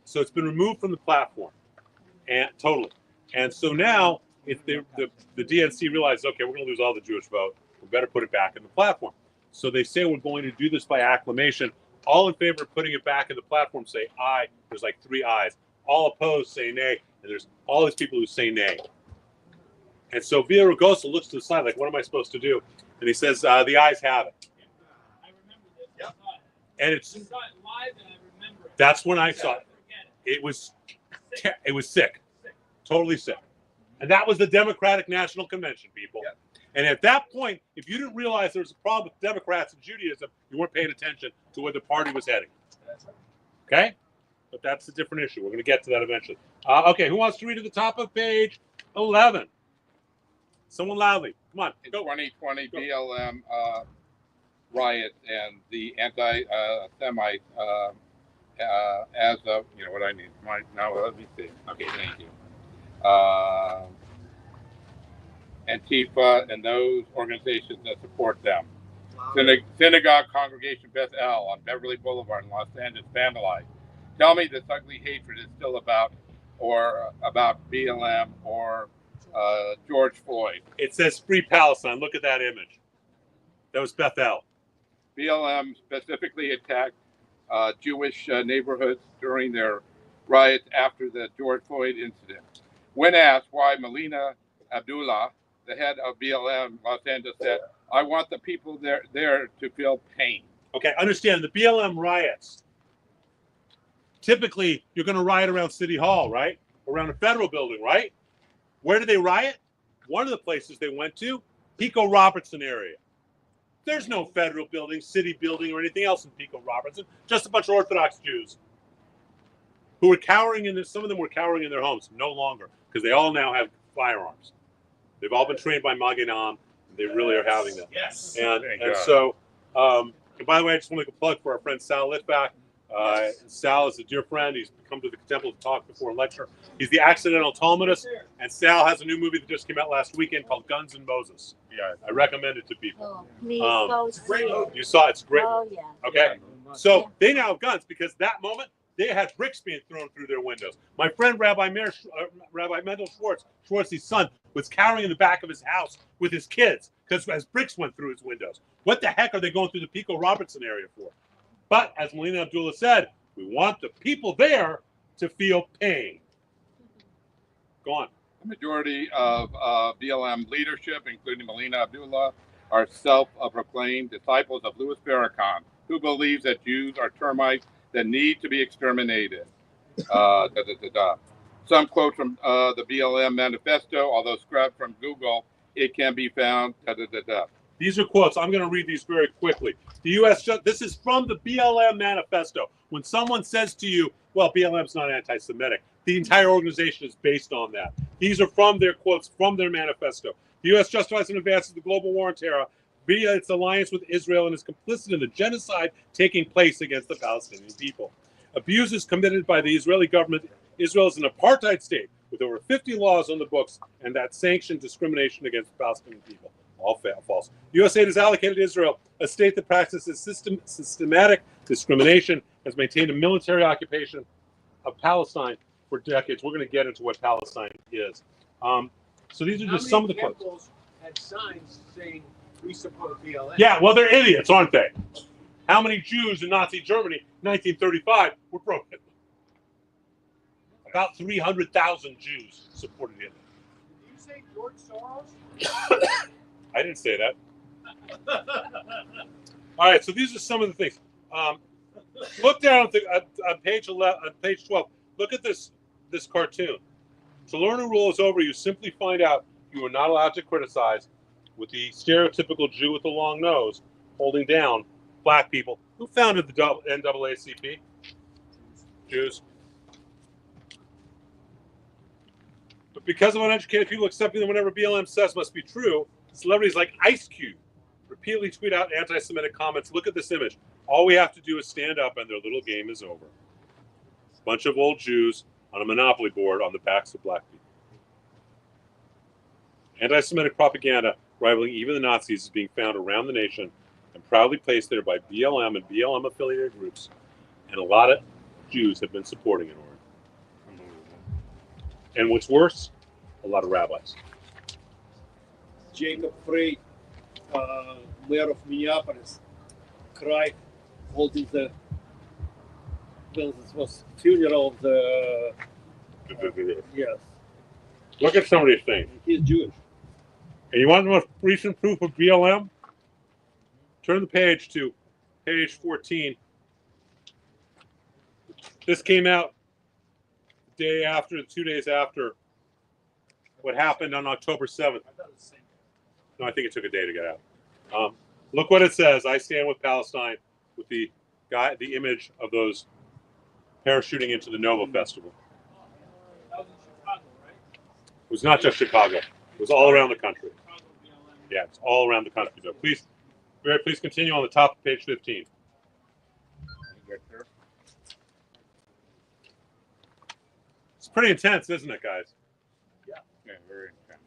so it's been removed from the platform, and totally, and so now if the DNC realizes, okay, we're going to lose all the Jewish vote, we better put it back in the platform. So they say we're going to do this by acclamation. All in favor of putting it back in the platform say aye. There's like 3 ayes. All opposed say nay, and there's all these people who say nay. And so Villaraigosa looks to the side like, what am I supposed to do? And he says, the ayes have it. I remember this. Yep. And it's I saw it live and I remember it. that's when I saw it. It was sick. Totally sick. And that was the Democratic National Convention, people. Yep. And at that point, if you didn't realize there was a problem with Democrats and Judaism, you weren't paying attention to where the party was heading. Okay? But that's a different issue. We're going to get to that eventually. Okay, who wants to read at the top of page 11? Someone loudly. Come on. In 2020 BLM riot and the anti-Semite as of, you know what I need. Now let me see. Okay, thank you. Antifa and those organizations that support them. Synagogue Congregation Beth El on Beverly Boulevard in Los Angeles vandalized. Tell me this ugly hatred is still about or about BLM or George Floyd. It says Free Palestine. Look at that image. That was Bethel. BLM specifically attacked Jewish neighborhoods during their riots after the George Floyd incident. When asked why Melina Abdullah, the head of BLM Los Angeles, said, "I want the people there to feel pain." Okay, understand the BLM riots. Typically, you're going to riot around City Hall, right? Around a federal building, right? Where do they riot? One of the places they went to, Pico Robertson area. There's no federal building, city building, or anything else in Pico Robertson. Just a bunch of Orthodox Jews who were cowering in. Some of them were cowering in their homes. No longer, because they all now have firearms. They've all been trained by Magen Am. They really are having them. Yes. And so, and by the way, I just want to make a plug for our friend Sal Litvak. Sal is a dear friend. He's come to the temple to talk before a lecture. He's the accidental Talmudist, and Sal has a new movie that just came out last weekend called Guns and Moses. Yeah, I recommend it to people. Oh, please go see it. You saw it. It's great. Oh, yeah. Okay, so they now have guns because that moment they had bricks being thrown through their windows. My friend Rabbi Mendel Schwartz's son, was cowering in the back of his house with his kids because as bricks went through his windows. What the heck are they going through the Pico Robertson area for? But as Melina Abdullah said, we want the people there to feel pain. Go on. The majority of BLM leadership, including Melina Abdullah, are self-proclaimed disciples of Louis Farrakhan, who believes that Jews are termites that need to be exterminated. Some quotes from the BLM manifesto, although scrubbed from Google, it can be found. These are quotes. I'm going to read these very quickly. The U.S. This is from the BLM manifesto. When someone says to you, well, BLM's not anti-Semitic, the entire organization is based on that. These are from their quotes from their manifesto. The U.S. justifies and advances the global war on terror via its alliance with Israel and is complicit in the genocide taking place against the Palestinian people. Abuses committed by the Israeli government. Israel is an apartheid state with over 50 laws on the books and that sanction discrimination against the Palestinian people. All false. U.S. aid is allocated to Israel, a state that practices systematic discrimination, has maintained a military occupation of Palestine for decades. We're going to get into what Palestine is. So these are just some of the quotes. temples had signs saying we support BLM? Yeah, well, they're idiots, aren't they? How many Jews in Nazi Germany in 1935 were broken? About 300,000 Jews supported Hitler. Did you say George Soros? I didn't say that. All right, so these are some of the things. Look down at page 11, on page 12. Look at this cartoon. To learn a rule is over, you simply find out you are not allowed to criticize with the stereotypical Jew with the long nose holding down black people. Who founded the NAACP? Jews. But because of uneducated people accepting that whatever BLM says must be true, celebrities like Ice Cube repeatedly tweet out anti-Semitic comments. Look at this image. All we have to do is stand up and their little game is over. Bunch of old Jews on a Monopoly board on the backs of black people. Anti-Semitic propaganda rivaling even the Nazis is being found around the nation and proudly placed there by BLM and BLM-affiliated groups. And a lot of Jews have been supporting it. And what's worse, a lot of rabbis. Jacob Frey, mayor of Minneapolis, cried holding the, well, this was funeral of the, yes. Look at some of these things. He's Jewish. And you want the most recent proof of BLM? Turn the page to page 14. This came out day after, 2 days after what happened on October 7th. No, I think it took a day to get out. Look what it says. I stand with Palestine with the image of those parachuting into the Nova Festival. That was in Chicago, right? It was not just Chicago. It was all around the country. Yeah, it's all around the country. So please continue on the top of page 15. It's pretty intense, isn't it, guys? Yeah, very intense.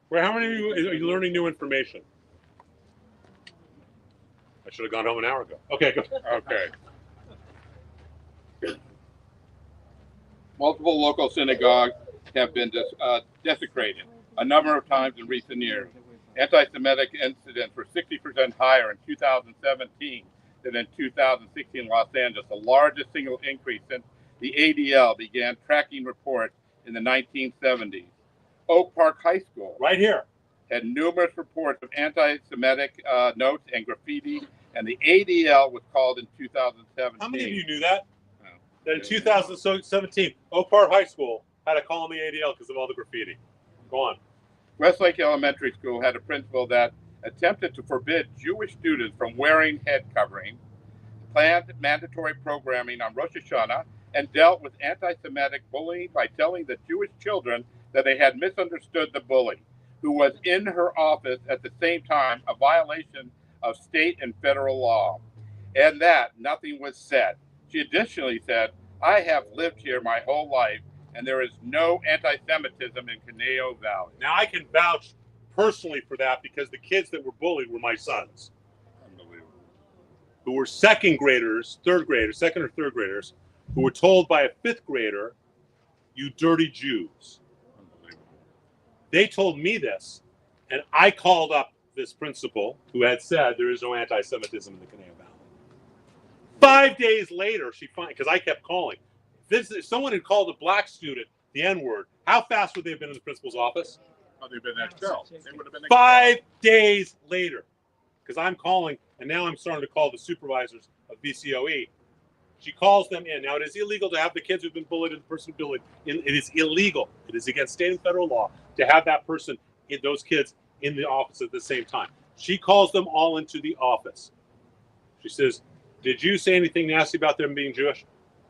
Well, how many of you are you learning new information? I should have gone home an hour ago. Okay, go. Okay. Multiple local synagogues have been desecrated a number of times in recent years. Anti-Semitic incidents were 60% higher in 2017 than in 2016 in Los Angeles, the largest single increase since the ADL began tracking reports in the 1970s. Oak Park High School, right here, had numerous reports of anti-Semitic notes and graffiti, and the ADL was called in 2017. How many of you knew that? That in 2017, Oak Park High School had a call on the ADL because of all the graffiti. Go on. Westlake Elementary School had a principal that attempted to forbid Jewish students from wearing head covering, planned mandatory programming on Rosh Hashanah, and dealt with anti-Semitic bullying by telling the Jewish children that they had misunderstood the bully, who was in her office at the same time, a violation of state and federal law, and that nothing was said. She additionally said, "I have lived here my whole life, and there is no anti-Semitism in Conejo Valley." Now I can vouch personally for that because the kids that were bullied were my sons, who were second or third graders, who were told by a fifth grader, "You dirty Jews." They told me this, and I called up this principal who had said there is no anti-Semitism in the Conejo Valley. 5 days later, because I kept calling. If someone had called a black student the N-word, how fast would they have been in the principal's office? Oh, they've been expelled. They would have been expelled. 5 days later, because I'm calling, and now I'm starting to call the supervisors of BCOE. She calls them in. Now, it is illegal to have the kids who've been bullied and the person bullied. It is illegal. It is against state and federal law to have that person, those kids, in the office at the same time. She calls them all into the office. She says, "Did you say anything nasty about them being Jewish?"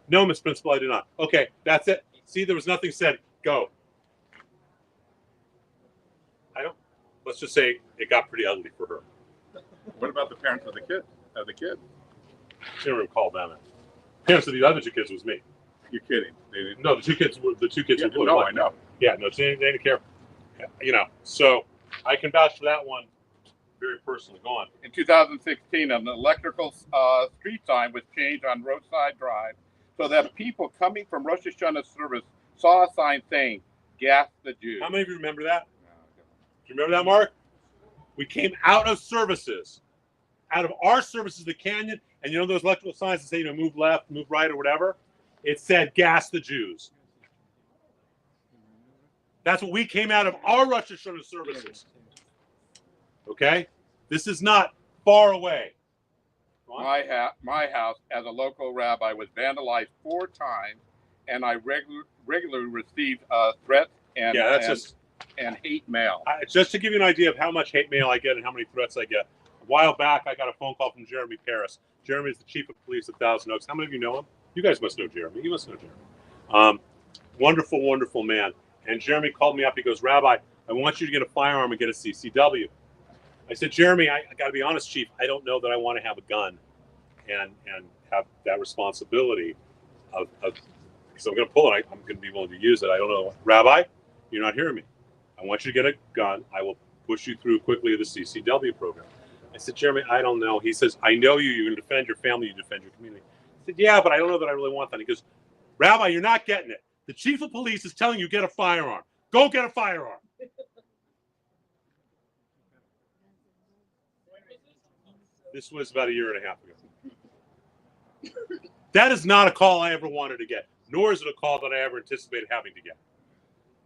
"No, Miss Principal, I did not." "Okay, that's it. See, there was nothing said. Go." Let's just say it got pretty ugly for her. What about the parents of the kid? She didn't even call them in. Parents of the other two kids was me. You're kidding. They didn't. No, the two kids were blue. No, I know. Yeah, no, they didn't care. So I can vouch for that one very personally. Go on. In 2016, an electrical street sign was changed on Roadside Drive so that people coming from Rosh Hashanah service saw a sign saying, "Gas the Jews." How many of you remember that? Do you remember that, Mark? We came out of our services, the canyon, and those electrical signs that say, move left, move right, or whatever? It said, "Gas the Jews." That's what we came out of our Rosh Hashanah services. Okay? This is not far away. My house, as a local rabbi, was vandalized 4 times, and I regularly received threats and hate mail. Just to give you an idea of how much hate mail I get and how many threats I get, a while back I got a phone call from Jeremy Paris. Jeremy is the chief of police of Thousand Oaks. How many of you know him? You guys must know Jeremy. You must know Jeremy. Wonderful, wonderful man. And Jeremy called me up. He goes, "Rabbi, I want you to get a firearm and get a CCW." I said, "Jeremy, I got to be honest, Chief. I don't know that I want to have a gun and have that responsibility of because I'm going to pull it. I'm going to be willing to use it. I don't know." "Rabbi, you're not hearing me. I want you to get a gun. I will push you through quickly the CCW program." I said, "Jeremy, I don't know." He says, "I know you. You're going to defend your family. You defend your community." I said, "Yeah, but I don't know that I really want that." He goes, "Rabbi, you're not getting it. The chief of police is telling you get a firearm. Go get a firearm." This was about 1.5 years ago. That is not a call I ever wanted to get, nor is it a call that I ever anticipated having to get.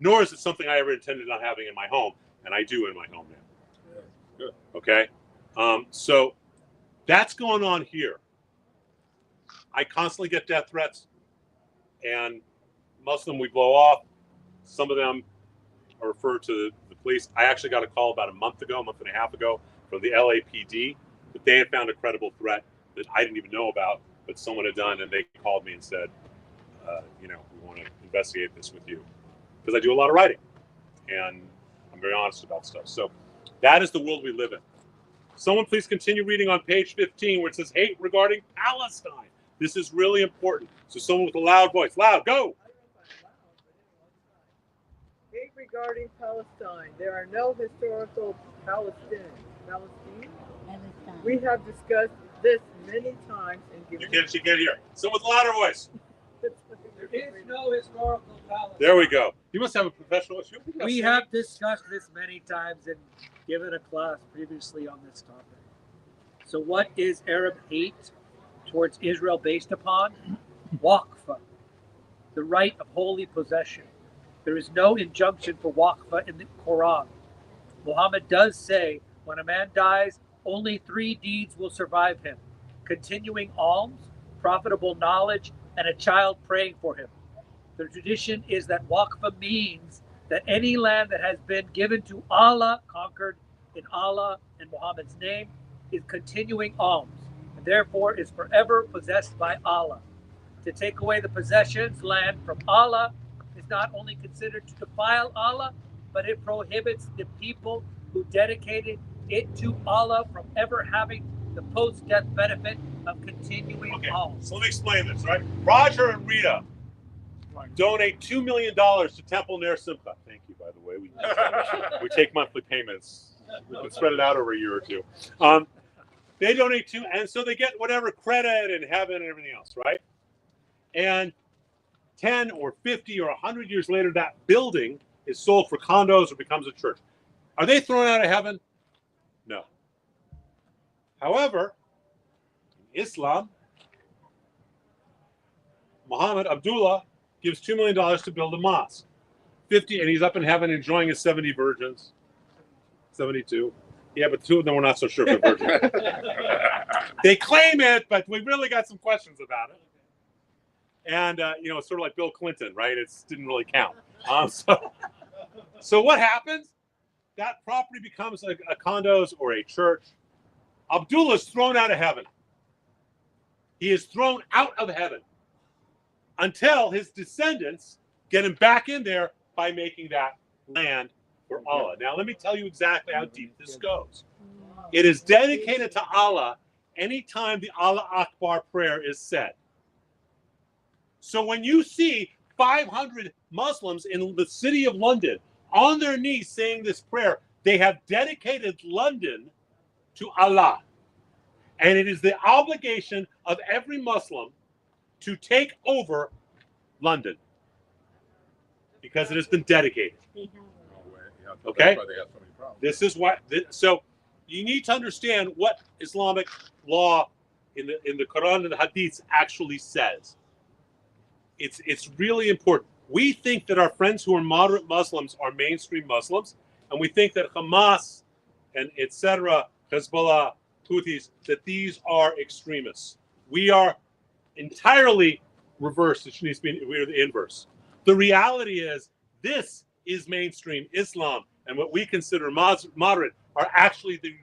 Nor is it something I ever intended on having in my home, and I do in my home now. Good. Okay? So that's going on here. I constantly get death threats, and most of them we blow off. Some of them are referred to the police. I actually got a call about a month and a half ago, from the LAPD that they had found a credible threat that I didn't even know about, but someone had done, and they called me and said, "We want to investigate this with you." Because I do a lot of writing, and I'm very honest about stuff. So that is the world we live in. Someone please continue reading on page 15 where it says hate regarding Palestine. This is really important. So someone with a loud voice. Loud, go! Hate regarding Palestine. There are no historical Palestinians. Palestine? We have discussed this many times. She can't hear. Someone with a louder voice. is no historical fallacy. There we go. You must have a professional issue. We have discussed this many times and given a class previously on this topic. So what is Arab hate towards Israel based upon? Waqfa, the right of holy possession. There is no injunction for waqfa in the Quran. Muhammad does say, when a man dies, only 3 deeds will survive him: continuing alms, profitable knowledge, and a child praying for him. The tradition is that waqfa means that any land that has been given to Allah, conquered in Allah and Muhammad's name, is continuing alms, and therefore is forever possessed by Allah. To take away the possessions land from Allah is not only considered to defile Allah, but it prohibits the people who dedicated it to Allah from ever having the post-death benefit of continuing alms. So let me explain this, right? Roger and Rita donate $2 million to Temple Ner Simcha. Thank you, by the way. We take monthly payments. We can spread it out over a year or two. They donate to, and so they get whatever credit in heaven and everything else, right? And 10 or 50 or 100 years later, that building is sold for condos or becomes a church. Are they thrown out of heaven? No. However, in Islam, Muhammad Abdullah gives $2 million to build a mosque. 50, and he's up in heaven enjoying his 70 virgins. 72. Yeah, but 2 of them were not so sure if they're virgins. They claim it, but we really got some questions about it. And, it's sort of like Bill Clinton, right? It didn't really count. So what happens? That property becomes a condos or a church. Abdullah is thrown out of heaven. He is thrown out of heaven until his descendants get him back in there by making that land for Allah. Now, let me tell you exactly how deep this goes. It is dedicated to Allah anytime the Allah Akbar prayer is said. So when you see 500 Muslims in the city of London on their knees saying this prayer, they have dedicated London to Allah. And it is the obligation of every Muslim to take over London because it has been dedicated. Okay? This is what. So you need to understand what Islamic law in the Quran and the Hadith actually says. It's really important. We think that our friends who are moderate Muslims are mainstream Muslims, and we think that Hamas and etc., Hezbollah, Houthis, that these are extremists. We are entirely reversed. It needs to be we're the inverse. The reality is this is mainstream Islam, and what we consider moderate are actually the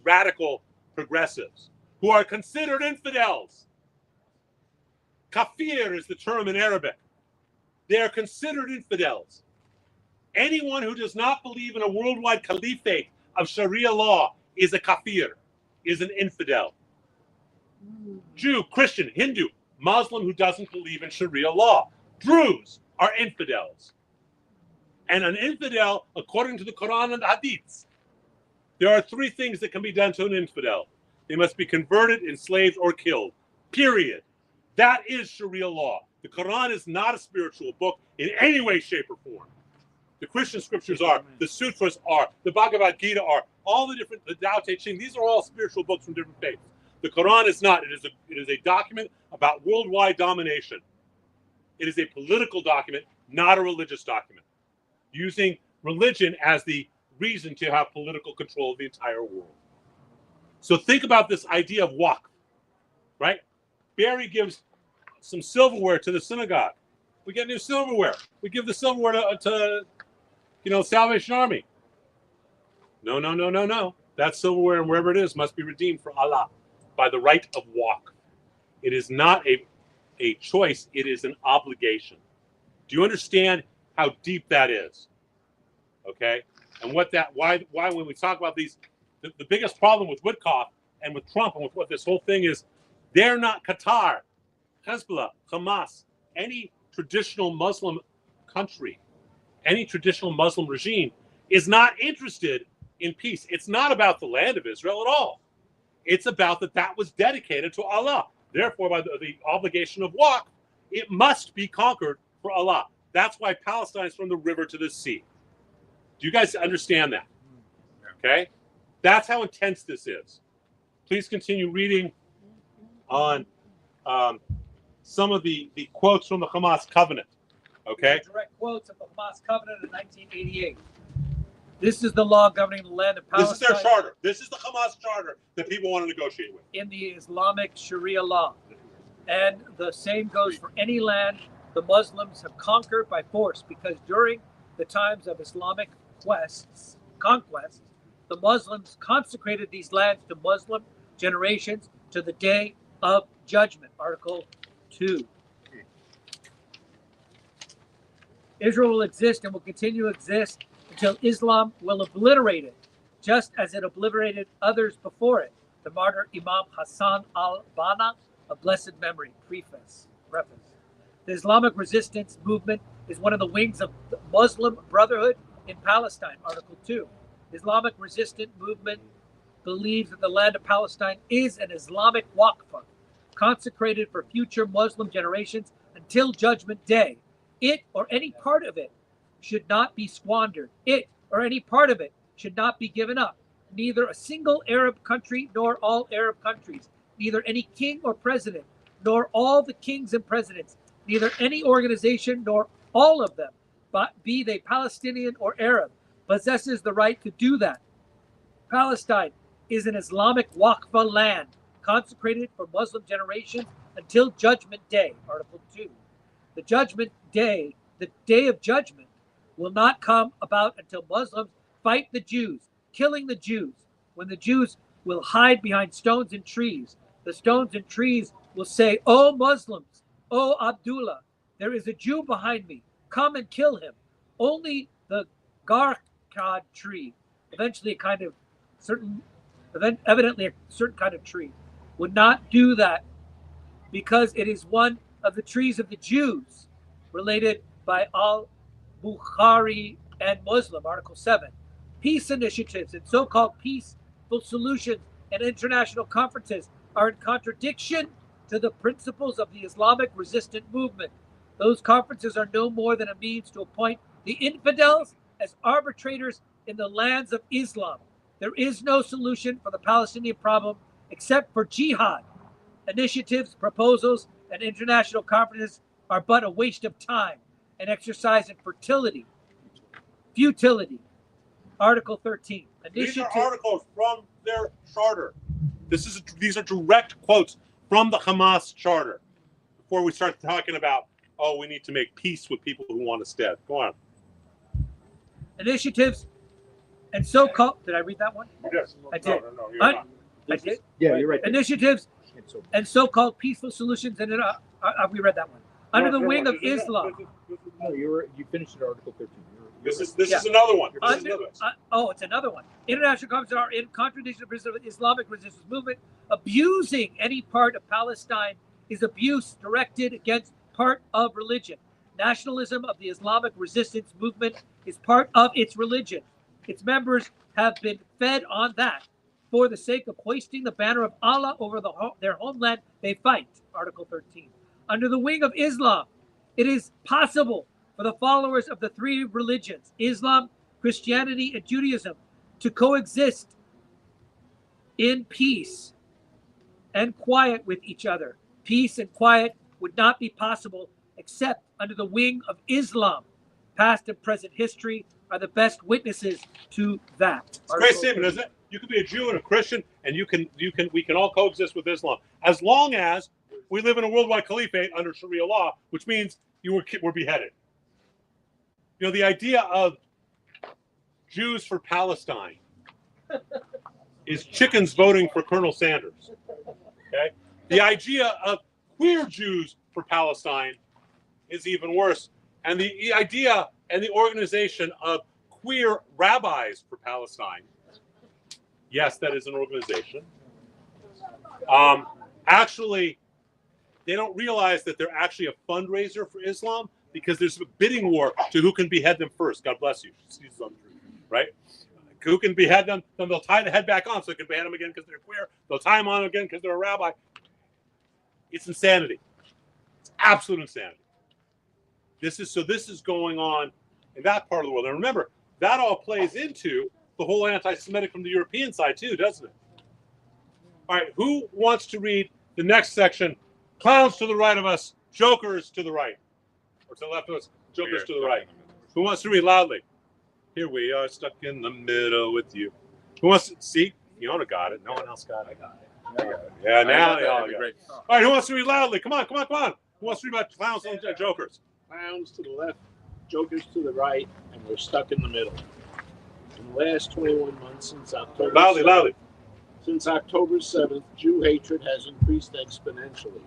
radical progressives who are considered infidels. Kafir is the term in Arabic. They are considered infidels. Anyone who does not believe in a worldwide caliphate of Sharia law is a kafir, is an infidel. Jew, Christian, Hindu, Muslim who doesn't believe in Sharia law. Druze are infidels. And an infidel, according to the Quran and the Hadiths, there are 3 things that can be done to an infidel. They must be converted, enslaved, or killed. Period. That is Sharia law. The Quran is not a spiritual book in any way, shape, or form. The Christian scriptures are, the sutras are, the Bhagavad Gita are, all the Tao Te Ching. These are all spiritual books from different faiths. The Quran is not. It is a document about worldwide domination. It is a political document, not a religious document, using religion as the reason to have political control of the entire world. So think about this idea of waqf, right? Barry gives some silverware to the synagogue. We get new silverware. We give the silverware to Salvation Army. No. That silverware and wherever it is must be redeemed for Allah by the right of waqf. It is not a choice. It is an obligation. Do you understand how deep that is? Okay? And why when we talk about these, the biggest problem with Witkoff and with Trump and with what this whole thing is, they're not Qatar, Hezbollah, Hamas, any traditional Muslim country, any traditional Muslim regime is not interested in peace. It's not about the land of Israel at all. It's about that was dedicated to Allah. Therefore, by the obligation of waqf, It must be conquered for Allah. That's why Palestine is from the river to the sea. Do you guys understand that? Okay? That's how intense this is. Please continue reading on some of the quotes from the Hamas covenant. Okay? Direct quotes of the Hamas covenant in 1988. This is the law governing the land of Palestine. This is their charter. This is the Hamas charter that people want to negotiate with. In the Islamic Sharia law. And the same goes for any land the Muslims have conquered by force, because during the times of Islamic conquests, the Muslims consecrated these lands to Muslim generations to the day of judgment. Article 2. Israel will exist and will continue to exist until Islam will obliterate it, just as it obliterated others before it. The martyr Imam Hassan al-Banna, of blessed memory. Preface. The Islamic resistance movement is one of the wings of the Muslim Brotherhood in Palestine. Article 2. Islamic resistance movement believes that the land of Palestine is an Islamic waqf, consecrated for future Muslim generations until Judgment Day. It or any part of it should not be squandered. It or any part of it should not be given up. Neither a single Arab country nor all Arab countries, neither any king or president, nor all the kings and presidents, neither any organization nor all of them, but be they Palestinian or Arab, possesses the right to do that. Palestine is an Islamic waqf land, consecrated for Muslim generations until Judgment Day. Article 2. The Judgment Day, the day of judgment, will not come about until Muslims fight the Jews, killing the Jews, when the Jews will hide behind stones and trees. The stones and trees will say, "O Muslims, O Abdullah, there is a Jew behind me. Come and kill him." Only the Garkad tree, evidently a certain kind of tree, would not do that, because it is one of the trees of the Jews, related by al-Bukhari and Muslim. Article 7. Peace initiatives and so-called peaceful solutions and international conferences are in contradiction to the principles of the Islamic resistant movement. Those conferences are no more than a means to appoint the infidels as arbitrators in the lands of Islam. There is no solution for the Palestinian problem except for jihad. Initiatives, proposals, and international conferences are but a waste of time, an exercise in futility. Article 13. These are articles from their charter. These are direct quotes from the Hamas charter. Before we start talking about, we need to make peace with people who want us dead. Go on. Initiatives and so-called. Did I read that one? Yes. I did. No, you're not. I did. Yeah, you're right. Initiatives and so-called peaceful solutions, and we read that one. Under the wing of Islam. No, you finished at Article 13. This is another one. It's another one. International conferences are in contradiction of the Islamic resistance movement. Abusing any part of Palestine is abuse directed against part of religion. Nationalism of the Islamic resistance movement is part of its religion. Its members have been fed on that. For the sake of hoisting the banner of Allah over their homeland, they fight. Article 13. Under the wing of Islam, it is possible for the followers of the three religions, Islam, Christianity, and Judaism, to coexist in peace and quiet with each other. Peace and quiet would not be possible except under the wing of Islam. Past and present history are the best witnesses to that. It's a great statement, isn't it? You can be a Jew and a Christian, and we can all coexist with Islam, as long as we live in a worldwide caliphate under Sharia law, which means you were beheaded. You know, the idea of Jews for Palestine is chickens voting for Colonel Sanders. Okay? The idea of queer Jews for Palestine is even worse. And the idea and the organization of queer rabbis for Palestine, yes, that is an organization. Actually, they don't realize that they're actually a fundraiser for Islam, because there's a bidding war to who can behead them first. God bless you. Right? Who can behead them, then they'll tie the head back on so they can behead them again because they're queer. They'll tie them on again because they're a rabbi. It's insanity. Absolute insanity. This is going on in that part of the world. And remember, that all plays into the whole anti-Semitic from the European side too, doesn't it? All right, who wants to read the next section? Clowns to the right of us, jokers to the right. Or to the left of us, jokers to the right. Who wants to read loudly? Here we are stuck in the middle with you. Who wants to see? Fiona got it. No one else got it. I got it. Yeah, now they all got it. All right, who wants to read loudly? Come on. Who wants to read about clowns and jokers? Clowns to the left, jokers to the right, and we're stuck in the middle. In the last 21 months since October Loudly. Since October 7th, Jew hatred has increased exponentially.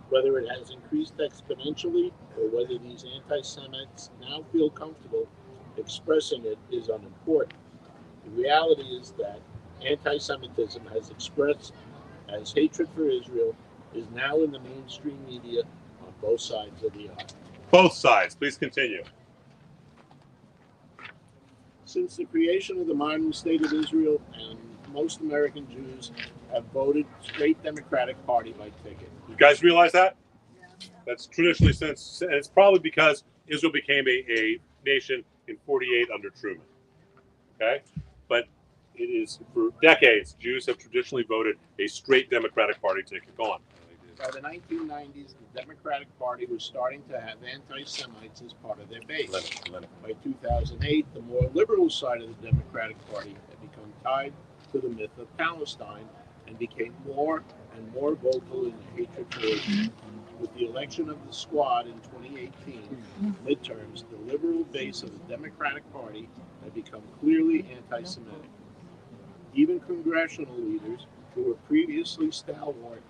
Whether it has increased exponentially or whether these anti-Semites now feel comfortable expressing it is unimportant. The reality is that anti-Semitism has expressed as hatred for Israel is now in the mainstream media on both sides of the aisle. Both sides. Please continue. Since the creation of the modern state of Israel, and most American Jews have voted straight Democratic Party by ticket. You guys realize that? That's traditionally since, and it's probably because Israel became a nation in 48 under Truman. Okay? But it is, for decades, Jews have traditionally voted a straight Democratic Party ticket. Go on. By the 1990s, the Democratic Party was starting to have anti-Semites as part of their base. By 2008, the more liberal side of the Democratic Party had become tied to the myth of Palestine and became more and more vocal in the hatred for Israel. With the election of the Squad in 2018 midterms, the liberal base of the Democratic Party had become clearly anti-Semitic. Even congressional leaders who were previously stalwart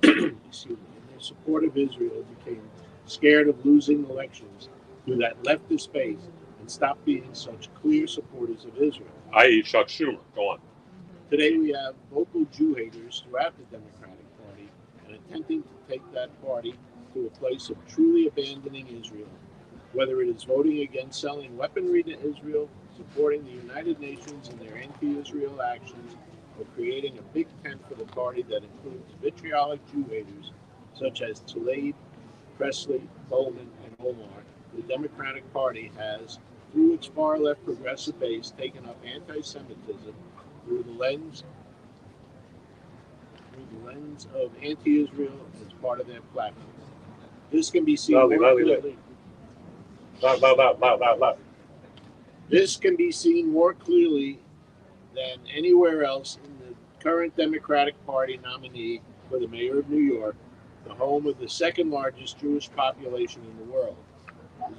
in their support of Israel became scared of losing elections to that leftist base and stopped being such clear supporters of Israel. I.e. Chuck Schumer. Go on. Today we have vocal Jew haters throughout the Democratic Party and attempting to take that party to a place of truly abandoning Israel, whether it is voting against selling weaponry to Israel, supporting the United Nations in their anti-Israel actions, or creating a big tent for the party that includes vitriolic Jew haters such as Tlaib, Presley, Bowman, and Omar. The Democratic Party has, through its far-left progressive base, taken up anti-Semitism through the lens of anti-Israel as part of their platform. This can be seen more clearly. Loud. This can be seen more clearly than anywhere else in the current Democratic Party nominee for the mayor of New York, the home of the second largest Jewish population in the world.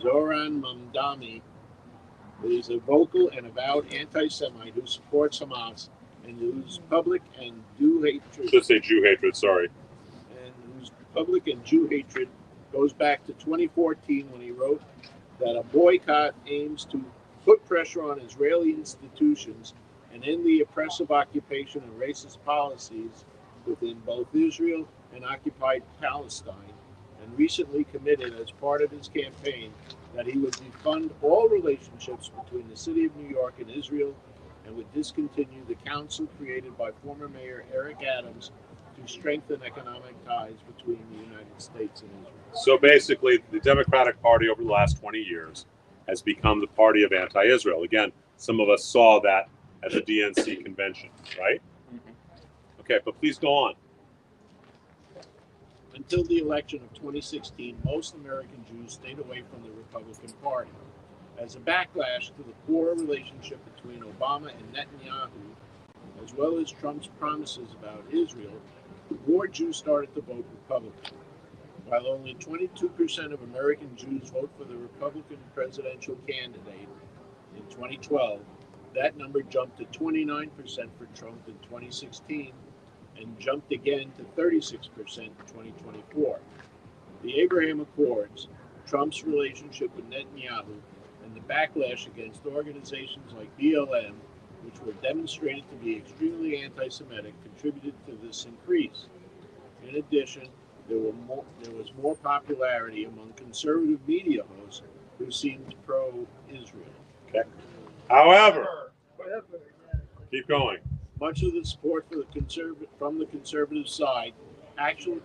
Zoran Mamdani is a vocal and avowed anti-Semite who supports Hamas and whose public and Jew hatred. Should say Jew hatred, sorry. And whose public and Jew hatred goes back to 2014 when he wrote that a boycott aims to put pressure on Israeli institutions and end the oppressive occupation and racist policies within both Israel and occupied Palestine, and recently committed as part of his campaign that he would defund all relationships between the city of New York and Israel and would discontinue the council created by former Mayor Eric Adams to strengthen economic ties between the United States and Israel. So basically, the Democratic Party over the last 20 years has become the party of anti-Israel. Again, some of us saw that at the DNC convention, right? Okay, but please go on. Until the election of 2016, most American Jews stayed away from the Republican Party. As a backlash to the poor relationship between Obama and Netanyahu, as well as Trump's promises about Israel, more Jews started to vote Republican. While only 22% of American Jews vote for the Republican presidential candidate in 2012, that number jumped to 29% for Trump in 2016 and jumped again to 36% in 2024. The Abraham Accords, Trump's relationship with Netanyahu, and the backlash against organizations like BLM, which were demonstrated to be extremely anti-Semitic, contributed to this increase. In addition, there was more popularity among conservative media hosts who seemed pro-Israel. Okay. However, keep going. Much of the support for from the conservative side actually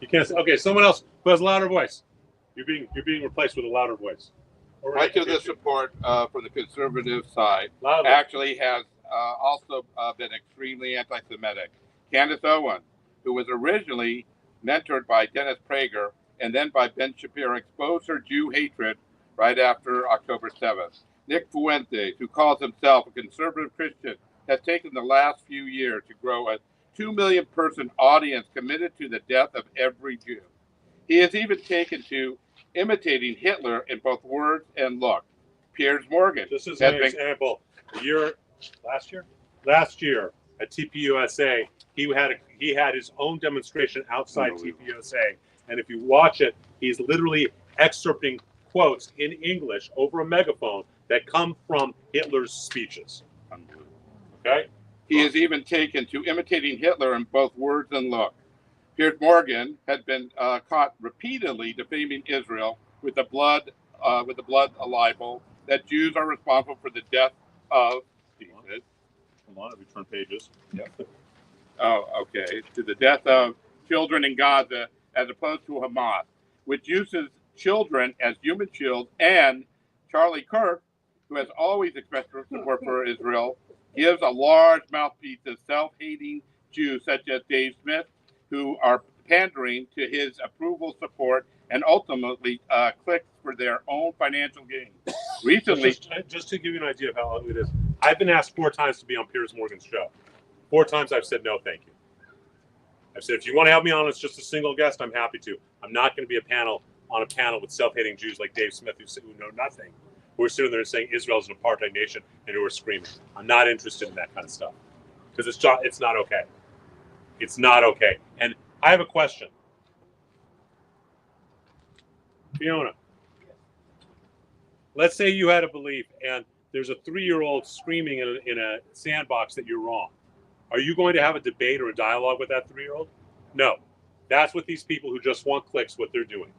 You can't say, okay, someone else who has a louder voice. You're being replaced with a louder voice. Much of the support for the conservative side Loudly. actually has also been extremely anti-Semitic. Candace Owen, who was originally mentored by Dennis Prager and then by Ben Shapiro, exposed her Jew hatred right after October 7th. Nick Fuentes, who calls himself a conservative Christian, has taken the last few years to grow a 2 million person audience committed to the death of every Jew. He has even taken to imitating Hitler in both words and look. Piers Morgan. This is an example. Last year at TPUSA, he had his own demonstration outside TPUSA, and if you watch it, he's literally excerpting quotes in English over a megaphone that come from Hitler's speeches. Okay? He has even taken to imitating Hitler in both words and look. Piers Morgan had been caught repeatedly defaming Israel with the blood libel that Jews are responsible for the death of Jesus. Come on, we turn pages. Yep. Oh, okay. To the death of children in Gaza, as opposed to Hamas, which uses children as human shields, and Charlie Kirk, who has always expressed support for Israel, gives a large mouthpiece to self-hating Jews such as Dave Smith, who are pandering to his approval, support, and ultimately clicks for their own financial gain. Recently, just to give you an idea of how ugly it is, I've been asked 4 times to be on Piers Morgan's show. 4 times I've said no, thank you. I've said, if you want to have me on as just a single guest, I'm happy to. I'm not going to be on a panel with self-hating Jews like Dave Smith who know nothing, who are sitting there saying Israel is an apartheid nation and who are screaming. I'm not interested in that kind of stuff because it's not okay. It's not okay. And I have a question. Fiona, let's say you had a belief and there's a 3-year-old screaming in a sandbox that you're wrong. Are you going to have a debate or a dialogue with that 3-year-old? No. That's what these people who just want clicks, what they're doing.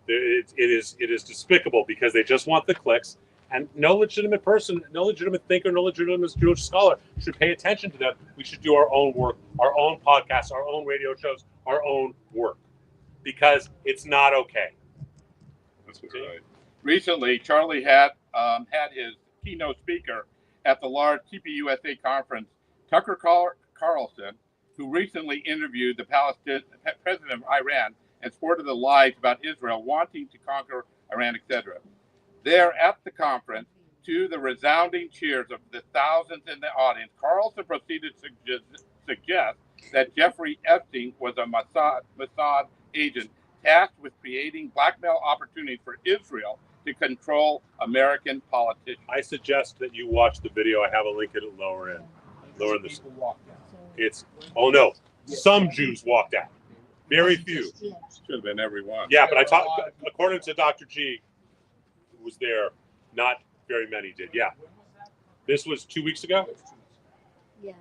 It is despicable because they just want the clicks, and no legitimate person, no legitimate thinker, no legitimate Jewish scholar should pay attention to them. We should do our own work, our own podcasts, our own radio shows, our own work, because it's not okay. Let's continue. Right. Recently, Charlie had his keynote speaker at the large TPUSA conference, Tucker Carlson, who recently interviewed the Palestinian president of Iran and sported the lies about Israel wanting to conquer Iran, etc. There at the conference, to the resounding cheers of the thousands in the audience, Carlson proceeded to suggest that Jeffrey Epstein was a Mossad agent tasked with creating blackmail opportunities for Israel to control American politicians. I suggest that you watch the video. I have a link at it lower in. Lower in this. It's no. Some Jews walked out. Very few. Should have been everyone. Yeah, but according to Dr. G, who was there, not very many did. Yeah. This was 2 weeks ago? Yeah.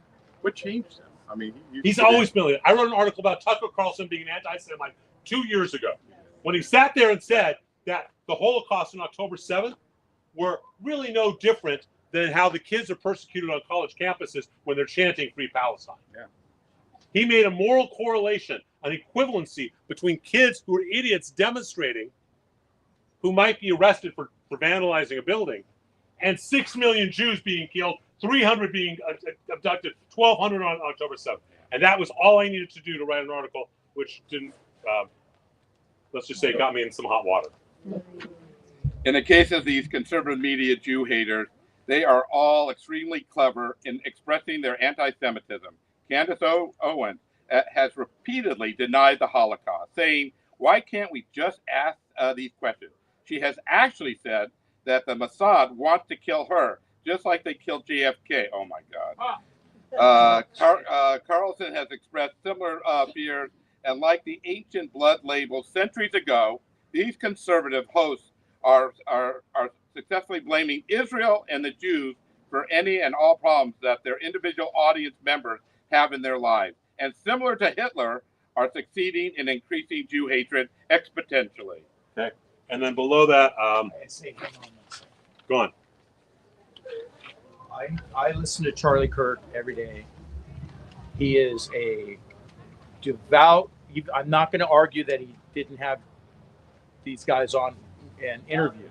What changed him? I mean, he's always been. I wrote an article about Tucker Carlson being an anti-Semite 2 years ago when he sat there and said that the Holocaust on October 7th were really no different than how the kids are persecuted on college campuses when they're chanting Free Palestine. Yeah. He made a moral correlation, an equivalency between kids who are idiots demonstrating, who might be arrested for vandalizing a building, and 6 million Jews being killed, 300 being abducted, 1,200 on October 7th. And that was all I needed to do to write an article, which didn't, let's just say, got me in some hot water. In the case of these conservative media Jew haters, they are all extremely clever in expressing their anti-Semitism. Candace Owens has repeatedly denied the Holocaust, saying, why can't we just ask these questions? She has actually said that the Mossad wants to kill her, just like they killed JFK. Oh, my God. Carlson has expressed similar fears, and like the ancient blood labels centuries ago, these conservative hosts are successfully blaming Israel and the Jews for any and all problems that their individual audience members have in their lives. And similar to Hitler, are succeeding in increasing Jew hatred exponentially. Okay. And then below that, go on. I listen to Charlie Kirk every day. He is a devout I'm not going to argue that he didn't have these guys on an interview.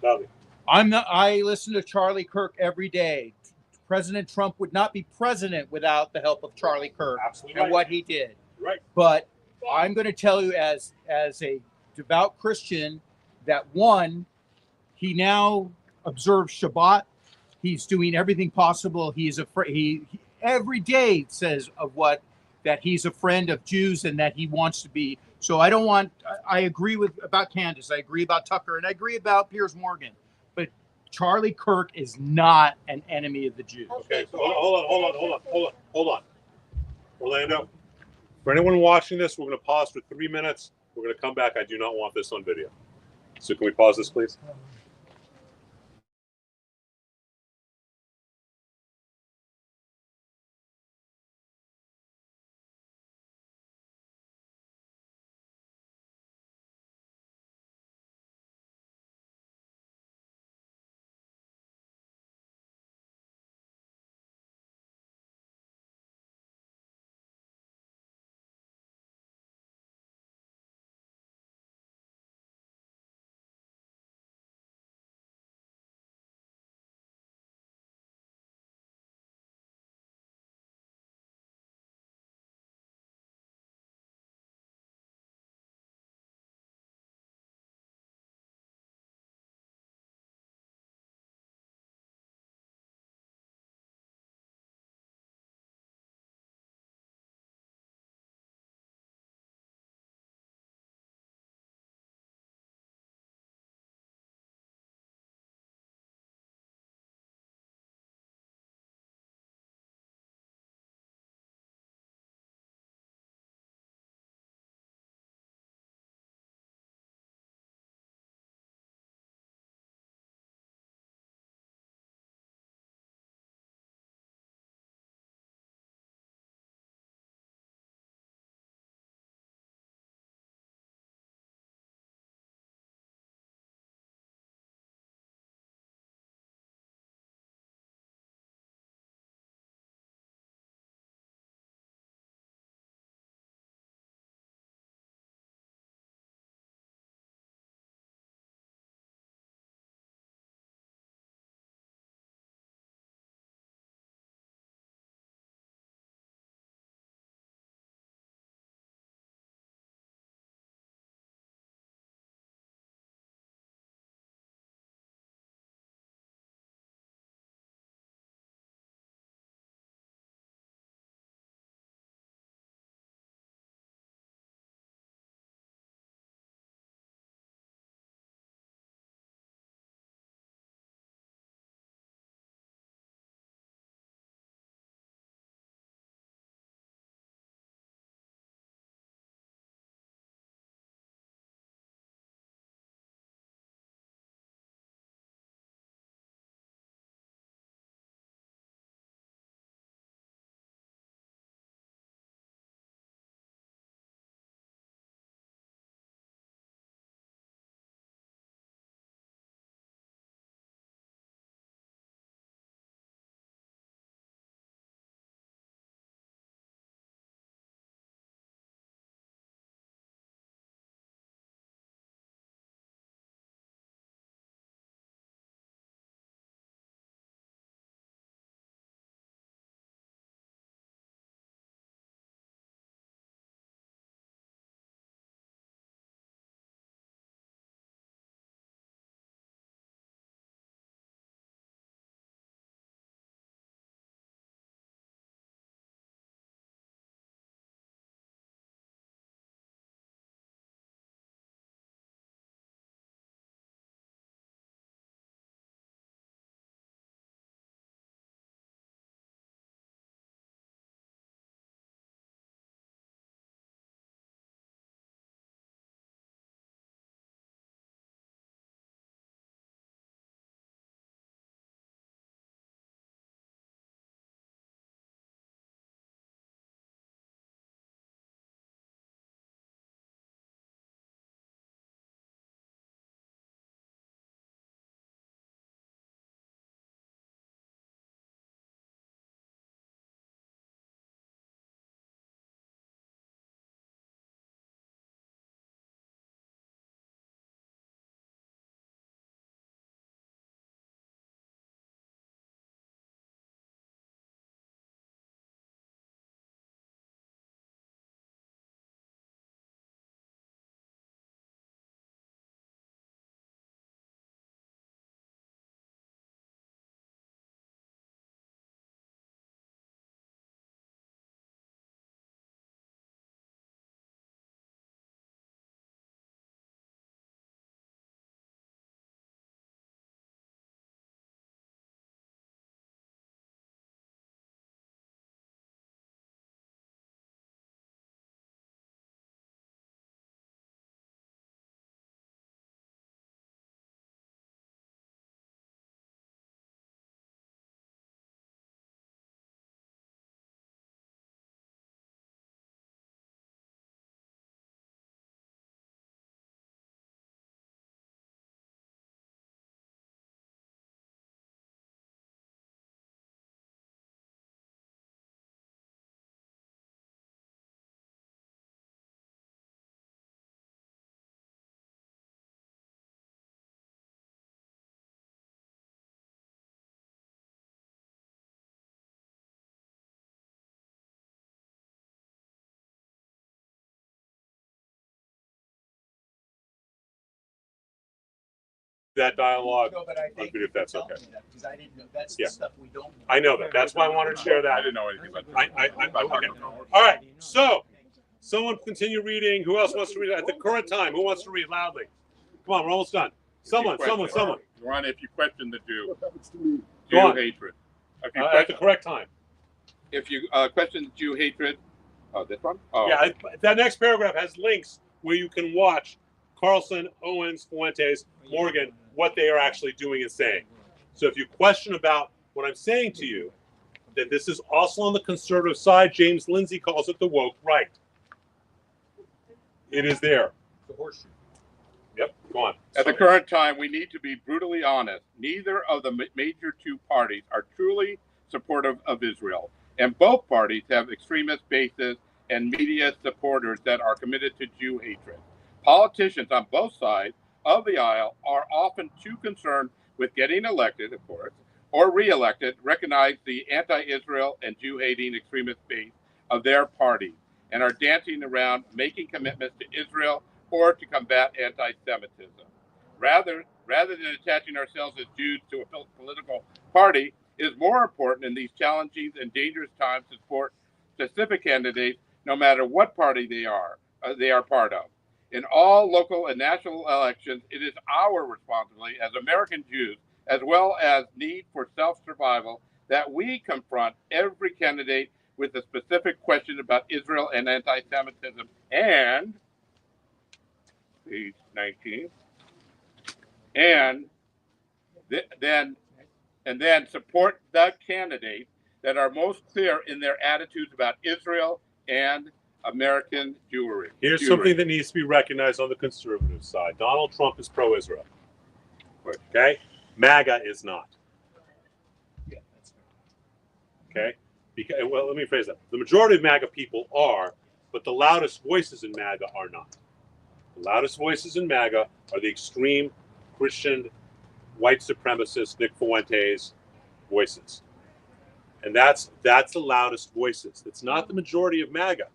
Bobby. I listen to Charlie Kirk every day. President Trump would not be president without the help of Charlie Kirk Absolutely and right. what he did. Right. But I'm going to tell you, as a devout Christian, that one, he now observes Shabbat. He's doing everything possible. He's he every day says of what that he's a friend of Jews and that he wants to be. So I don't want. I agree with about Candace. I agree about Tucker, and I agree about Piers Morgan. But Charlie Kirk is not an enemy of the Jews. Okay, so hold on. Orlando, for anyone watching this, we're going to pause for 3 minutes. We're going to come back. I do not want this on video. So can we pause this, please? that dialogue No, but I on think video if that's you okay. told me that, because I didn't know. That's Yeah. the stuff we don't know. I know that. That's why I wanted to share I that. didn't know anything about Okay. All right. So, someone continue reading. Who else wants to read at the current time? Who wants to read loudly? Come on, we're almost done. Someone. Ron, if you question the Jew, What happens to me? Go on. Jew hatred. If you At the question, correct time. if you question Jew hatred, this one? Oh, Yeah, that next paragraph has links where you can watch Carlson, Owens, Fuentes, Morgan, what they are actually doing and saying. So if you question about what I'm saying to you, that this is also on the conservative side, James Lindsay calls it the woke right. It is there. The horseshoe. Yep, go on. At the current time, we need to be brutally honest. Neither of the major two parties are truly supportive of Israel, and both parties have extremist bases and media supporters that are committed to Jew hatred. Politicians on both sides of the aisle are often too concerned with getting elected, of course, or re-elected, recognize the anti-Israel and Jew-hating extremist base of their party, and are dancing around making commitments to Israel or to combat anti-Semitism. Rather than attaching ourselves as Jews to a political party, it is more important in these challenging and dangerous times to support specific candidates, no matter what party they are part of. In all local and national elections, it is our responsibility as American Jews, as well as need for self-survival, that we confront every candidate with a specific question about Israel and anti-Semitism. And page 19, and then support the candidates that are most clear in their attitudes about Israel and American Jewry. Here's something that needs to be recognized on the conservative side. Donald Trump is pro-Israel. Okay? MAGA is not. Yeah, that's fair. Okay? Because, well, let me phrase that. The majority of MAGA people are, but the loudest voices in MAGA are not. The loudest voices in MAGA are the extreme Christian, white supremacist, Nick Fuentes voices. And that's the loudest voices. It's not the majority of MAGA.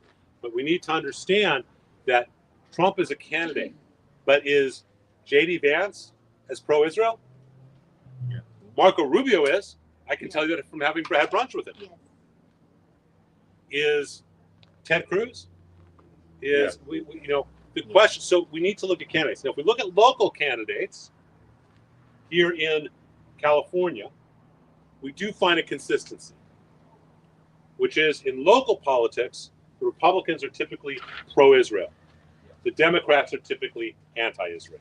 But we need to understand that Trump is a candidate. But is J.D. Vance as pro-Israel? Yeah. Marco Rubio is. I can tell you that from having had brunch with him. Yes. Is Ted Cruz? Is the question? So we need to look at candidates. Now, if we look at local candidates here in California, we do find a consistency, which is in local politics, the Republicans are typically pro-Israel. The Democrats are typically anti-Israel.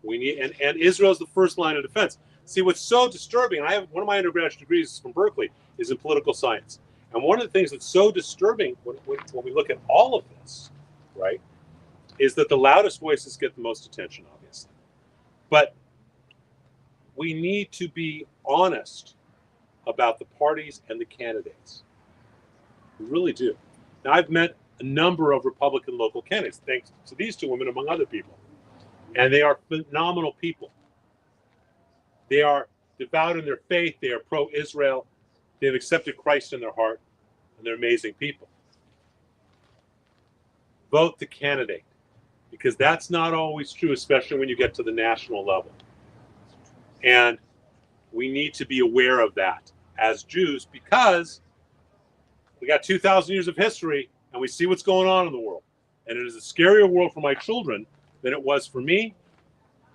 We need and Israel is the first line of defense. See, what's so disturbing, and I have one of my undergraduate degrees from Berkeley is in political science. And one of the things that's so disturbing when we look at all of this, right, is that the loudest voices get the most attention, obviously. But we need to be honest about the parties and the candidates. We really do. Now, I've met a number of Republican local candidates, thanks to these two women, among other people. And they are phenomenal people. They are devout in their faith. They are pro-Israel. They've accepted Christ in their heart. And they're amazing people. Vote the candidate. Because that's not always true, especially when you get to the national level. And we need to be aware of that as Jews, because we got 2,000 years of history and we see what's going on in the world. And it is a scarier world for my children than it was for me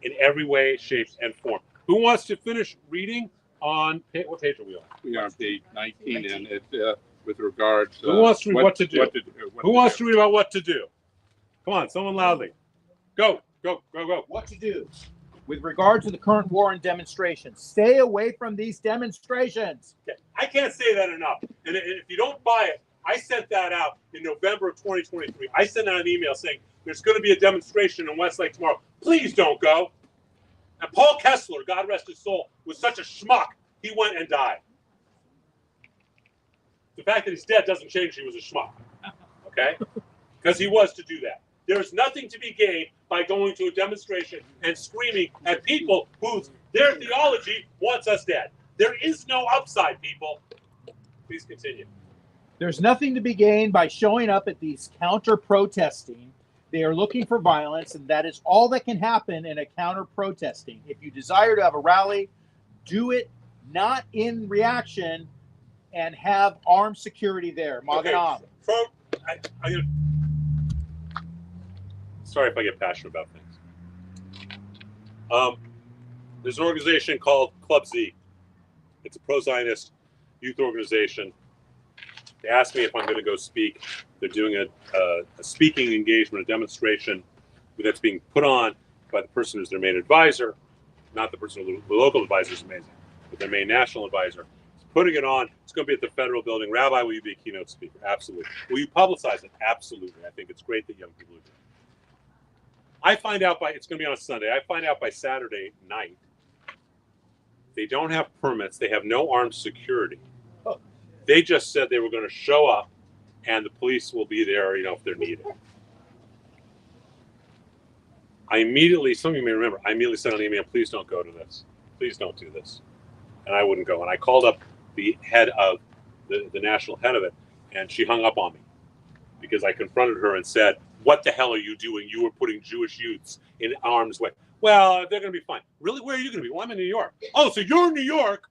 in every way, shape, and form. Who wants to finish reading on, what page are we on? We are on page 19, and it's with regards Who wants to read what to do? Who wants to do? read about what to do? Come on, someone loudly. Go. What to do with regard to the current war and demonstrations? Stay away from these demonstrations. Okay. I can't say that enough. And if you don't buy it, I sent that out in November of 2023. I sent out an email saying there's going to be a demonstration in Westlake tomorrow. Please don't go. And Paul Kessler, God rest his soul, was such a schmuck, he went and died. The fact that he's dead doesn't change he was a schmuck. Okay? Because he was to do that. There's nothing to be gained by going to a demonstration and screaming at people whose their theology wants us dead. There is no upside, people. Please continue. There's nothing to be gained by showing up at these counter-protesting They are looking for violence, and that is all that can happen in a counter-protesting. If you desire to have a rally, do it not in reaction and have armed security there. Maganam. Sorry if I get passionate about things. There's an organization called Club Z. It's a pro-Zionist youth organization. They asked me if I'm going to go speak. They're doing a speaking engagement, a demonstration that's being put on by the person who's their main advisor, not the person who the local advisor is amazing, but their main national advisor. It's putting it on. It's going to be at the federal building. Rabbi, will you be a keynote speaker? Absolutely. Will you publicize it? Absolutely. I think it's great that young people are doing it. I find out it's going to be on a Sunday. I find out by Saturday night they don't have permits. They have no armed security. They just said they were going to show up and the police will be there, if they're needed. I immediately, some of you may remember, I immediately sent an email, please don't go to this. Please don't do this. And I wouldn't go. And I called up the head of, the national head of it, and she hung up on me because I confronted her and said, what the hell are you doing? You were putting Jewish youths in harm's way. Well, they're going to be fine. Really? Where are you going to be? Well, I'm in New York. Oh, so you're in New York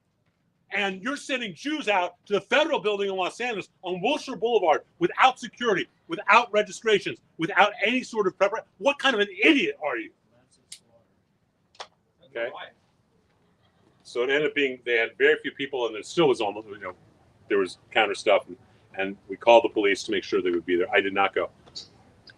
and you're sending Jews out to the federal building in Los Angeles on Wilshire Boulevard without security, without registrations, without any sort of preparation. What kind of an idiot are you? Okay. So it ended up being, they had very few people and there still was almost, there was counter stuff. And we called the police to make sure they would be there. I did not go.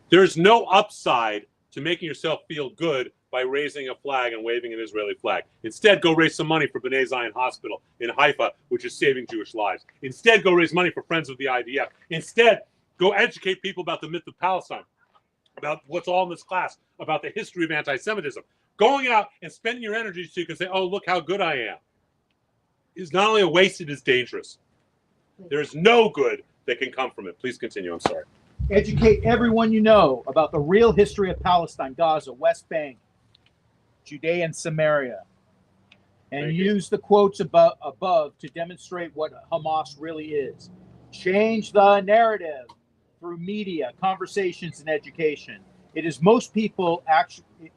There's no upside to making yourself feel good by raising a flag and waving an Israeli flag. Instead, go raise some money for B'nai Zion Hospital in Haifa, which is saving Jewish lives. Instead, go raise money for Friends of the IDF. Instead, go educate people about the myth of Palestine, about what's all in this class, about the history of anti-Semitism. Going out and spending your energy so you can say, oh, look how good I am, is not only a waste, it is dangerous. There's no good that can come from it. Please continue. I'm sorry. Educate everyone you know about the real history of Palestine, Gaza, West Bank, Judea, and Samaria. And use the quotes above to demonstrate what Hamas really is. Change the narrative through media, conversations, and education. It is most people actually,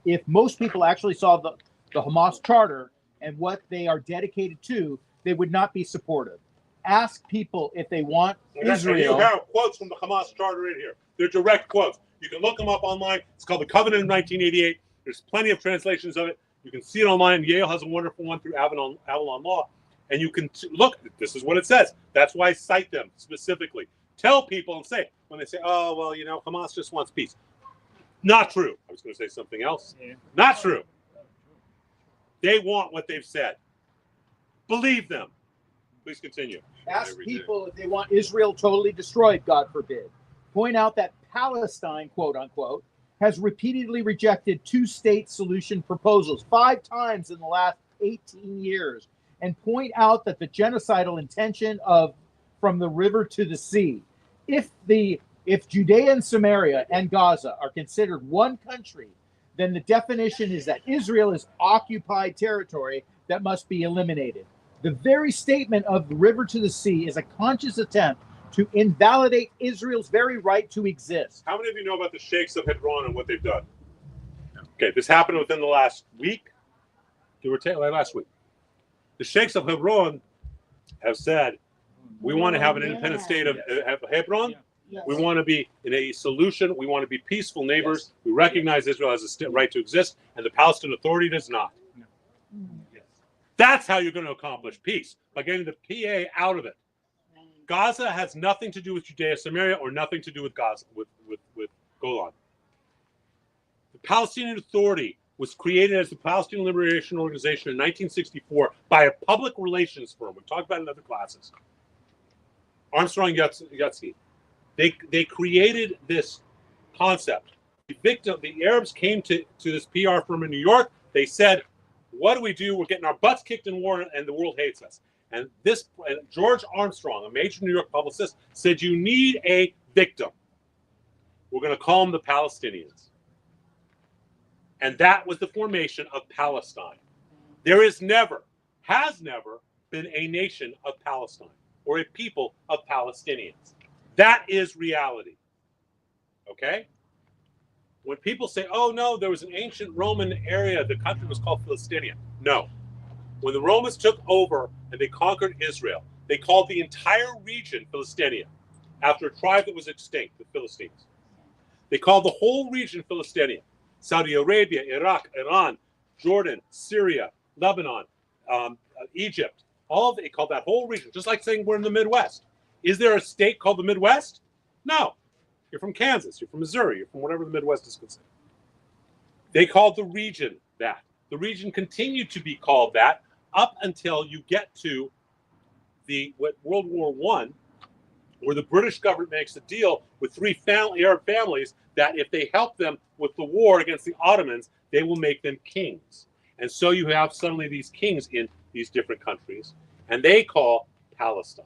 if most people actually saw the Hamas charter and what they are dedicated to, they would not be supportive. Ask people if they want Israel. And you have quotes from the Hamas charter in here. They're direct quotes. You can look them up online. It's called the Covenant of 1988. There's plenty of translations of it. You can see it online. Yale has a wonderful one through Avalon Law. And you can look, this is what it says. That's why I cite them specifically. Tell people and say, when they say, oh, well, Hamas just wants peace. Not true. I was going to say something else. Yeah. Not true. They want what they've said. Believe them. Please continue. Ask people if they want Israel totally destroyed, God forbid. Point out that Palestine, quote unquote, has repeatedly rejected two-state solution proposals 5 times in the last 18 years. And point out that the genocidal intention of from the river to the sea. If Judea and Samaria and Gaza are considered one country, then the definition is that Israel is occupied territory that must be eliminated. The very statement of the river to the sea is a conscious attempt to invalidate Israel's very right to exist. How many of you know about the Sheikhs of Hebron and what they've done? Okay, this happened within the last week. Last week. The Sheikhs of Hebron have said, we want to have an independent state of Hebron. Yes. We want to be in a solution. We want to be peaceful neighbors. Yes. We recognize Israel has a right to exist, and the Palestinian Authority does not. No. Yes. That's how you're going to accomplish peace, by getting the PA out of it. Gaza has nothing to do with Judea, Samaria, or nothing to do with Gaza, with Golan. The Palestinian Authority was created as the Palestinian Liberation Organization in 1964 by a public relations firm. We've talked about it in other classes. Armstrong Yatsky. They created this concept. The Arabs came to this PR firm in New York. They said, what do? We're getting our butts kicked in war and the world hates us. And George Armstrong, a major New York publicist, said, you need a victim. We're going to call them the Palestinians. And that was the formation of Palestine. There has never been a nation of Palestine or a people of Palestinians. That is reality. Okay? When people say, oh no, there was an ancient Roman area, the country was called Philistinia. No. When the Romans took over and they conquered Israel, they called the entire region Philistinia, after a tribe that was extinct, the Philistines. They called the whole region Philistinia. Saudi Arabia, Iraq, Iran, Jordan, Syria, Lebanon, Egypt, all of it, they called that whole region, just like saying we're in the Midwest. Is there a state called the Midwest? No. You're from Kansas, you're from Missouri, you're from whatever the Midwest is considered. They called the region that. The region continued to be called that up until you get to World War I, where the British government makes a deal with three Arab families that if they help them with the war against the Ottomans, they will make them kings. And so you have suddenly these kings in these different countries, and they call Palestine.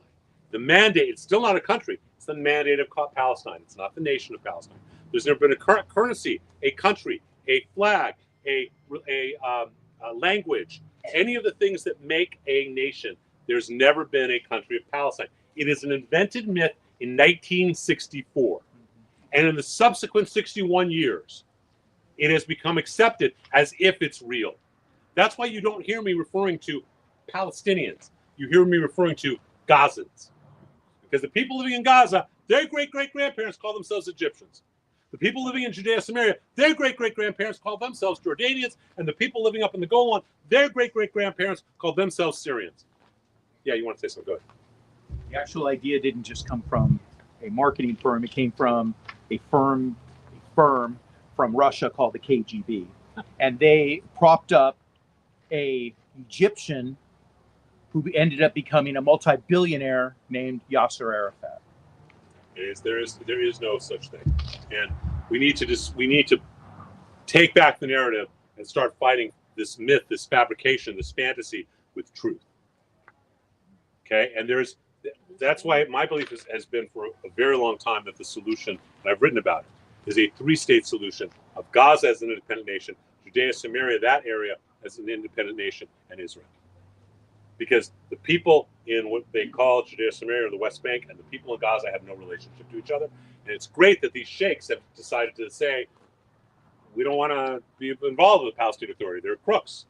The mandate, it's still not a country, it's the mandate of Palestine. It's not the nation of Palestine. There's never been a currency, a country, a flag, a language, any of the things that make a nation. There's never been a country of Palestine. It is an invented myth in 1964. And in the subsequent 61 years, it has become accepted as if it's real. That's why you don't hear me referring to Palestinians. You hear me referring to Gazans. Because the people living in Gaza, their great-great-grandparents call themselves Egyptians. The people living in Judea Samaria, their great-great-grandparents call themselves Jordanians. And the people living up in the Golan, their great-great-grandparents call themselves Syrians. Yeah, you want to say something? Go ahead. The actual idea didn't just come from a marketing firm. It came from a firm from Russia called the KGB. And they propped up a Egyptian who ended up becoming a multi-billionaire named Yasser Arafat. There is no such thing. And we need to take back the narrative and start fighting this myth, this fabrication, this fantasy with truth. Okay? And that's why my belief has been for a very long time that the solution, and I've written about it, is a three-state solution of Gaza as an independent nation, Judea Samaria, that area, as an independent nation, and Israel. Because the people in what they call Judea Samaria or the West Bank and the people in Gaza have no relationship to each other. And it's great that these sheikhs have decided to say, we don't want to be involved with the Palestinian Authority. They're crooks.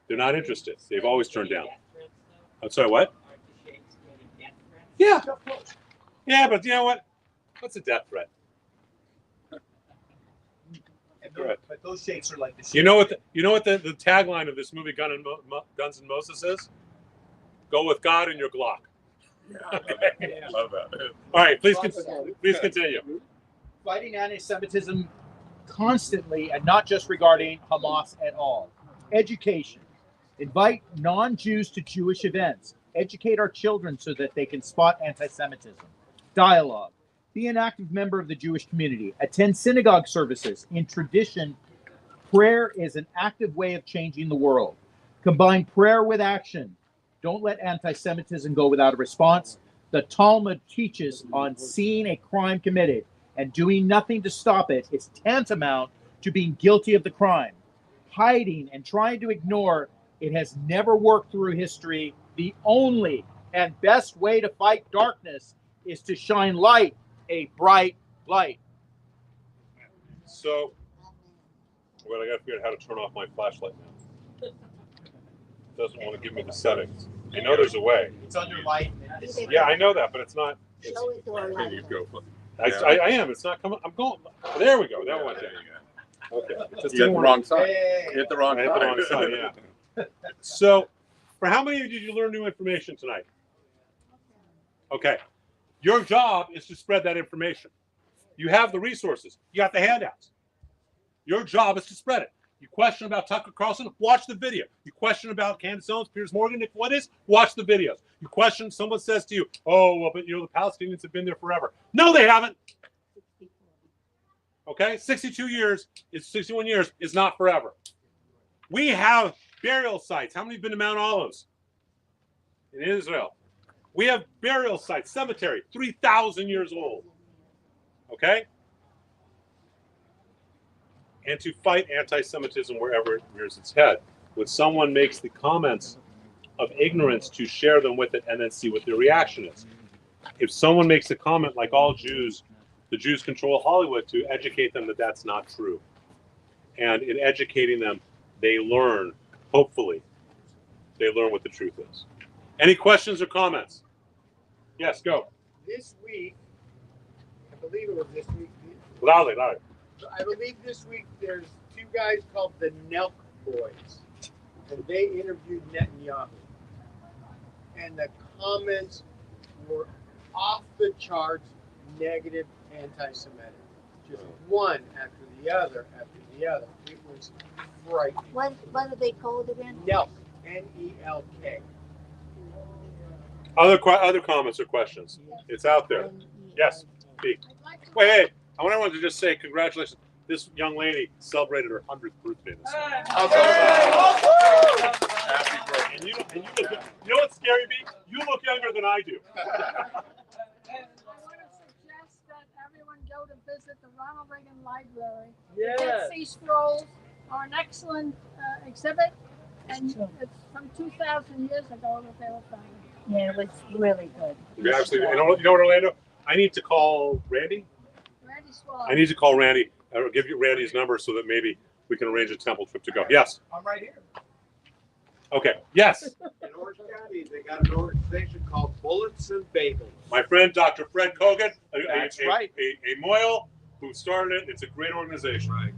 They're not interested. They've always turned down. I'm sorry, what? Yeah. Yeah, but you know what? What's a death threat? But those sheikhs are like the sheikhs. You know what the tagline of this movie Guns and Moses is? Go with God and your Glock. Yeah, Okay. love that. All right, please continue. Fighting anti-Semitism constantly, and not just regarding Hamas at all. Education. Invite non-Jews to Jewish events. Educate our children so that they can spot anti-Semitism. Dialogue. Be an active member of the Jewish community. Attend synagogue services. In tradition, prayer is an active way of changing the world. Combine prayer with action. Don't let anti-Semitism go without a response. The Talmud teaches on seeing a crime committed and doing nothing to stop it is tantamount to being guilty of the crime. Hiding and trying to ignore it has never worked through history. The only and best way to fight darkness is to shine light, a bright light. So, well, I got to figure out how to turn off my flashlight now. It doesn't want to give me the settings. I know there's a way. It's under light. Yeah, I know that, but it's not. Show it to our There you light. go. I am. It's not coming. I'm going. There we go. That one. There you Okay. go. Just You hit didn't the want- wrong side. Hey. You hit the wrong I hit the wrong side, yeah. So, for how many of you did you learn new information tonight? Okay. Your job is to spread that information. You have the resources. You got the handouts. Your job is to spread it. You question about Tucker Carlson, watch the video. You question about Candace Owens, Piers Morgan, Nick What watch the videos. You question, someone says to you, oh, well, but the Palestinians have been there forever. No, they haven't. Okay? 61 years is not forever. We have burial sites. How many have been to Mount Olives in Israel? We have burial sites, cemetery, 3,000 years old. Okay? And to fight anti-Semitism wherever it rears its head. When someone makes the comments of ignorance, to share them with it and then see what their reaction is. If someone makes a comment like all Jews the Jews control Hollywood to educate them that that's not true. And in educating them, they learn, hopefully, they learn what the truth is. Any questions or comments? Yes, go. This week, I believe it was this week. Loudly. I believe this week there's two guys called the Nelk Boys, and they interviewed Netanyahu. And the comments were off the charts, negative, anti-Semitic. Just one after the other after the other. It was frightening. What are they called again? Nelk, N-E-L-K. Other comments or questions? It's out there. Yes. Speak. Wait. I want everyone to just say congratulations. This young lady celebrated her 100th birthday this year. Happy birthday. And you know what's scary, B? You look younger than I do. I want to suggest that everyone go to visit the Ronald Reagan Library. The Dead Sea Scrolls are an excellent exhibit, and it's from 2,000 years ago that they were found. Yeah, it was really good. Yeah, absolutely. You know what, Orlando? I need to call Randy. Randy Swallow. I need to call Randy. I'll give you Randy's number so that maybe we can arrange a temple trip to go. Yes. I'm right here. Okay. Yes. In Orange County, they got an organization called Bullets and Bagels. My friend, Dr. Fred Kogan, That's right. a Moyle who started it. It's a great organization. Right.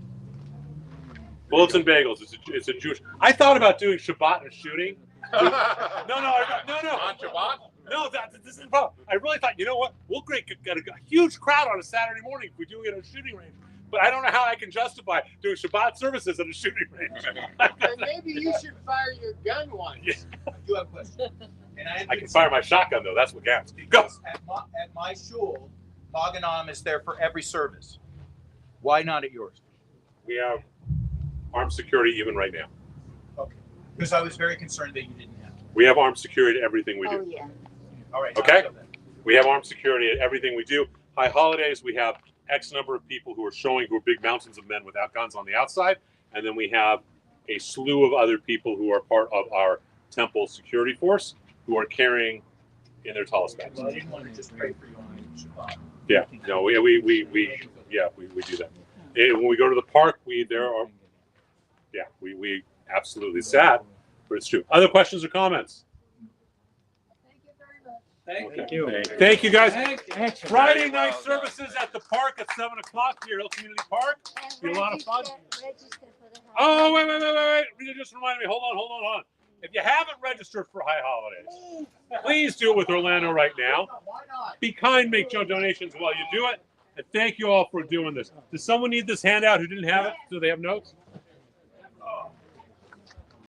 Bullets and Bagels. It's a Jewish. I thought about doing Shabbat and shooting. No. On Shabbat? No, this is the problem. I really thought, you know what? We'll get a huge crowd on a Saturday morning if we do it at a shooting range. But I don't know how I can justify doing Shabbat services at a shooting range. And maybe you should fire your gun once. Yeah. I do have a question. And I can fire my shotgun, though. That's what counts. Go. At my shul, Maganam is there for every service. Why not at yours? We have armed security even right now. Okay. Because I was very concerned that you didn't have. We have armed security at everything we do. Oh, yeah. All right. Okay? We have armed security at everything we do. High holidays, we have X number of people who are big mountains of men without guns on the outside. And then we have a slew of other people who are part of our temple security force who are carrying in their tallest bags. Well, I didn't want to just pray for you on Shabbat. Yeah, no, we do that. And when we go to the park, we absolutely sad, but it's true. Other questions or comments? Thank you very much. Thank you. Thank you, guys. Thanks. Friday night services at the park at 7 o'clock here, Hill Community Park. Be a lot of fun. Register for the Oh, wait. Rita just reminded me. Hold on. If you haven't registered for High Holidays, please do it with Orlando right now. Why not? Be kind, make donations while you do it. And thank you all for doing this. Does someone need this handout who didn't have it? Do they have notes?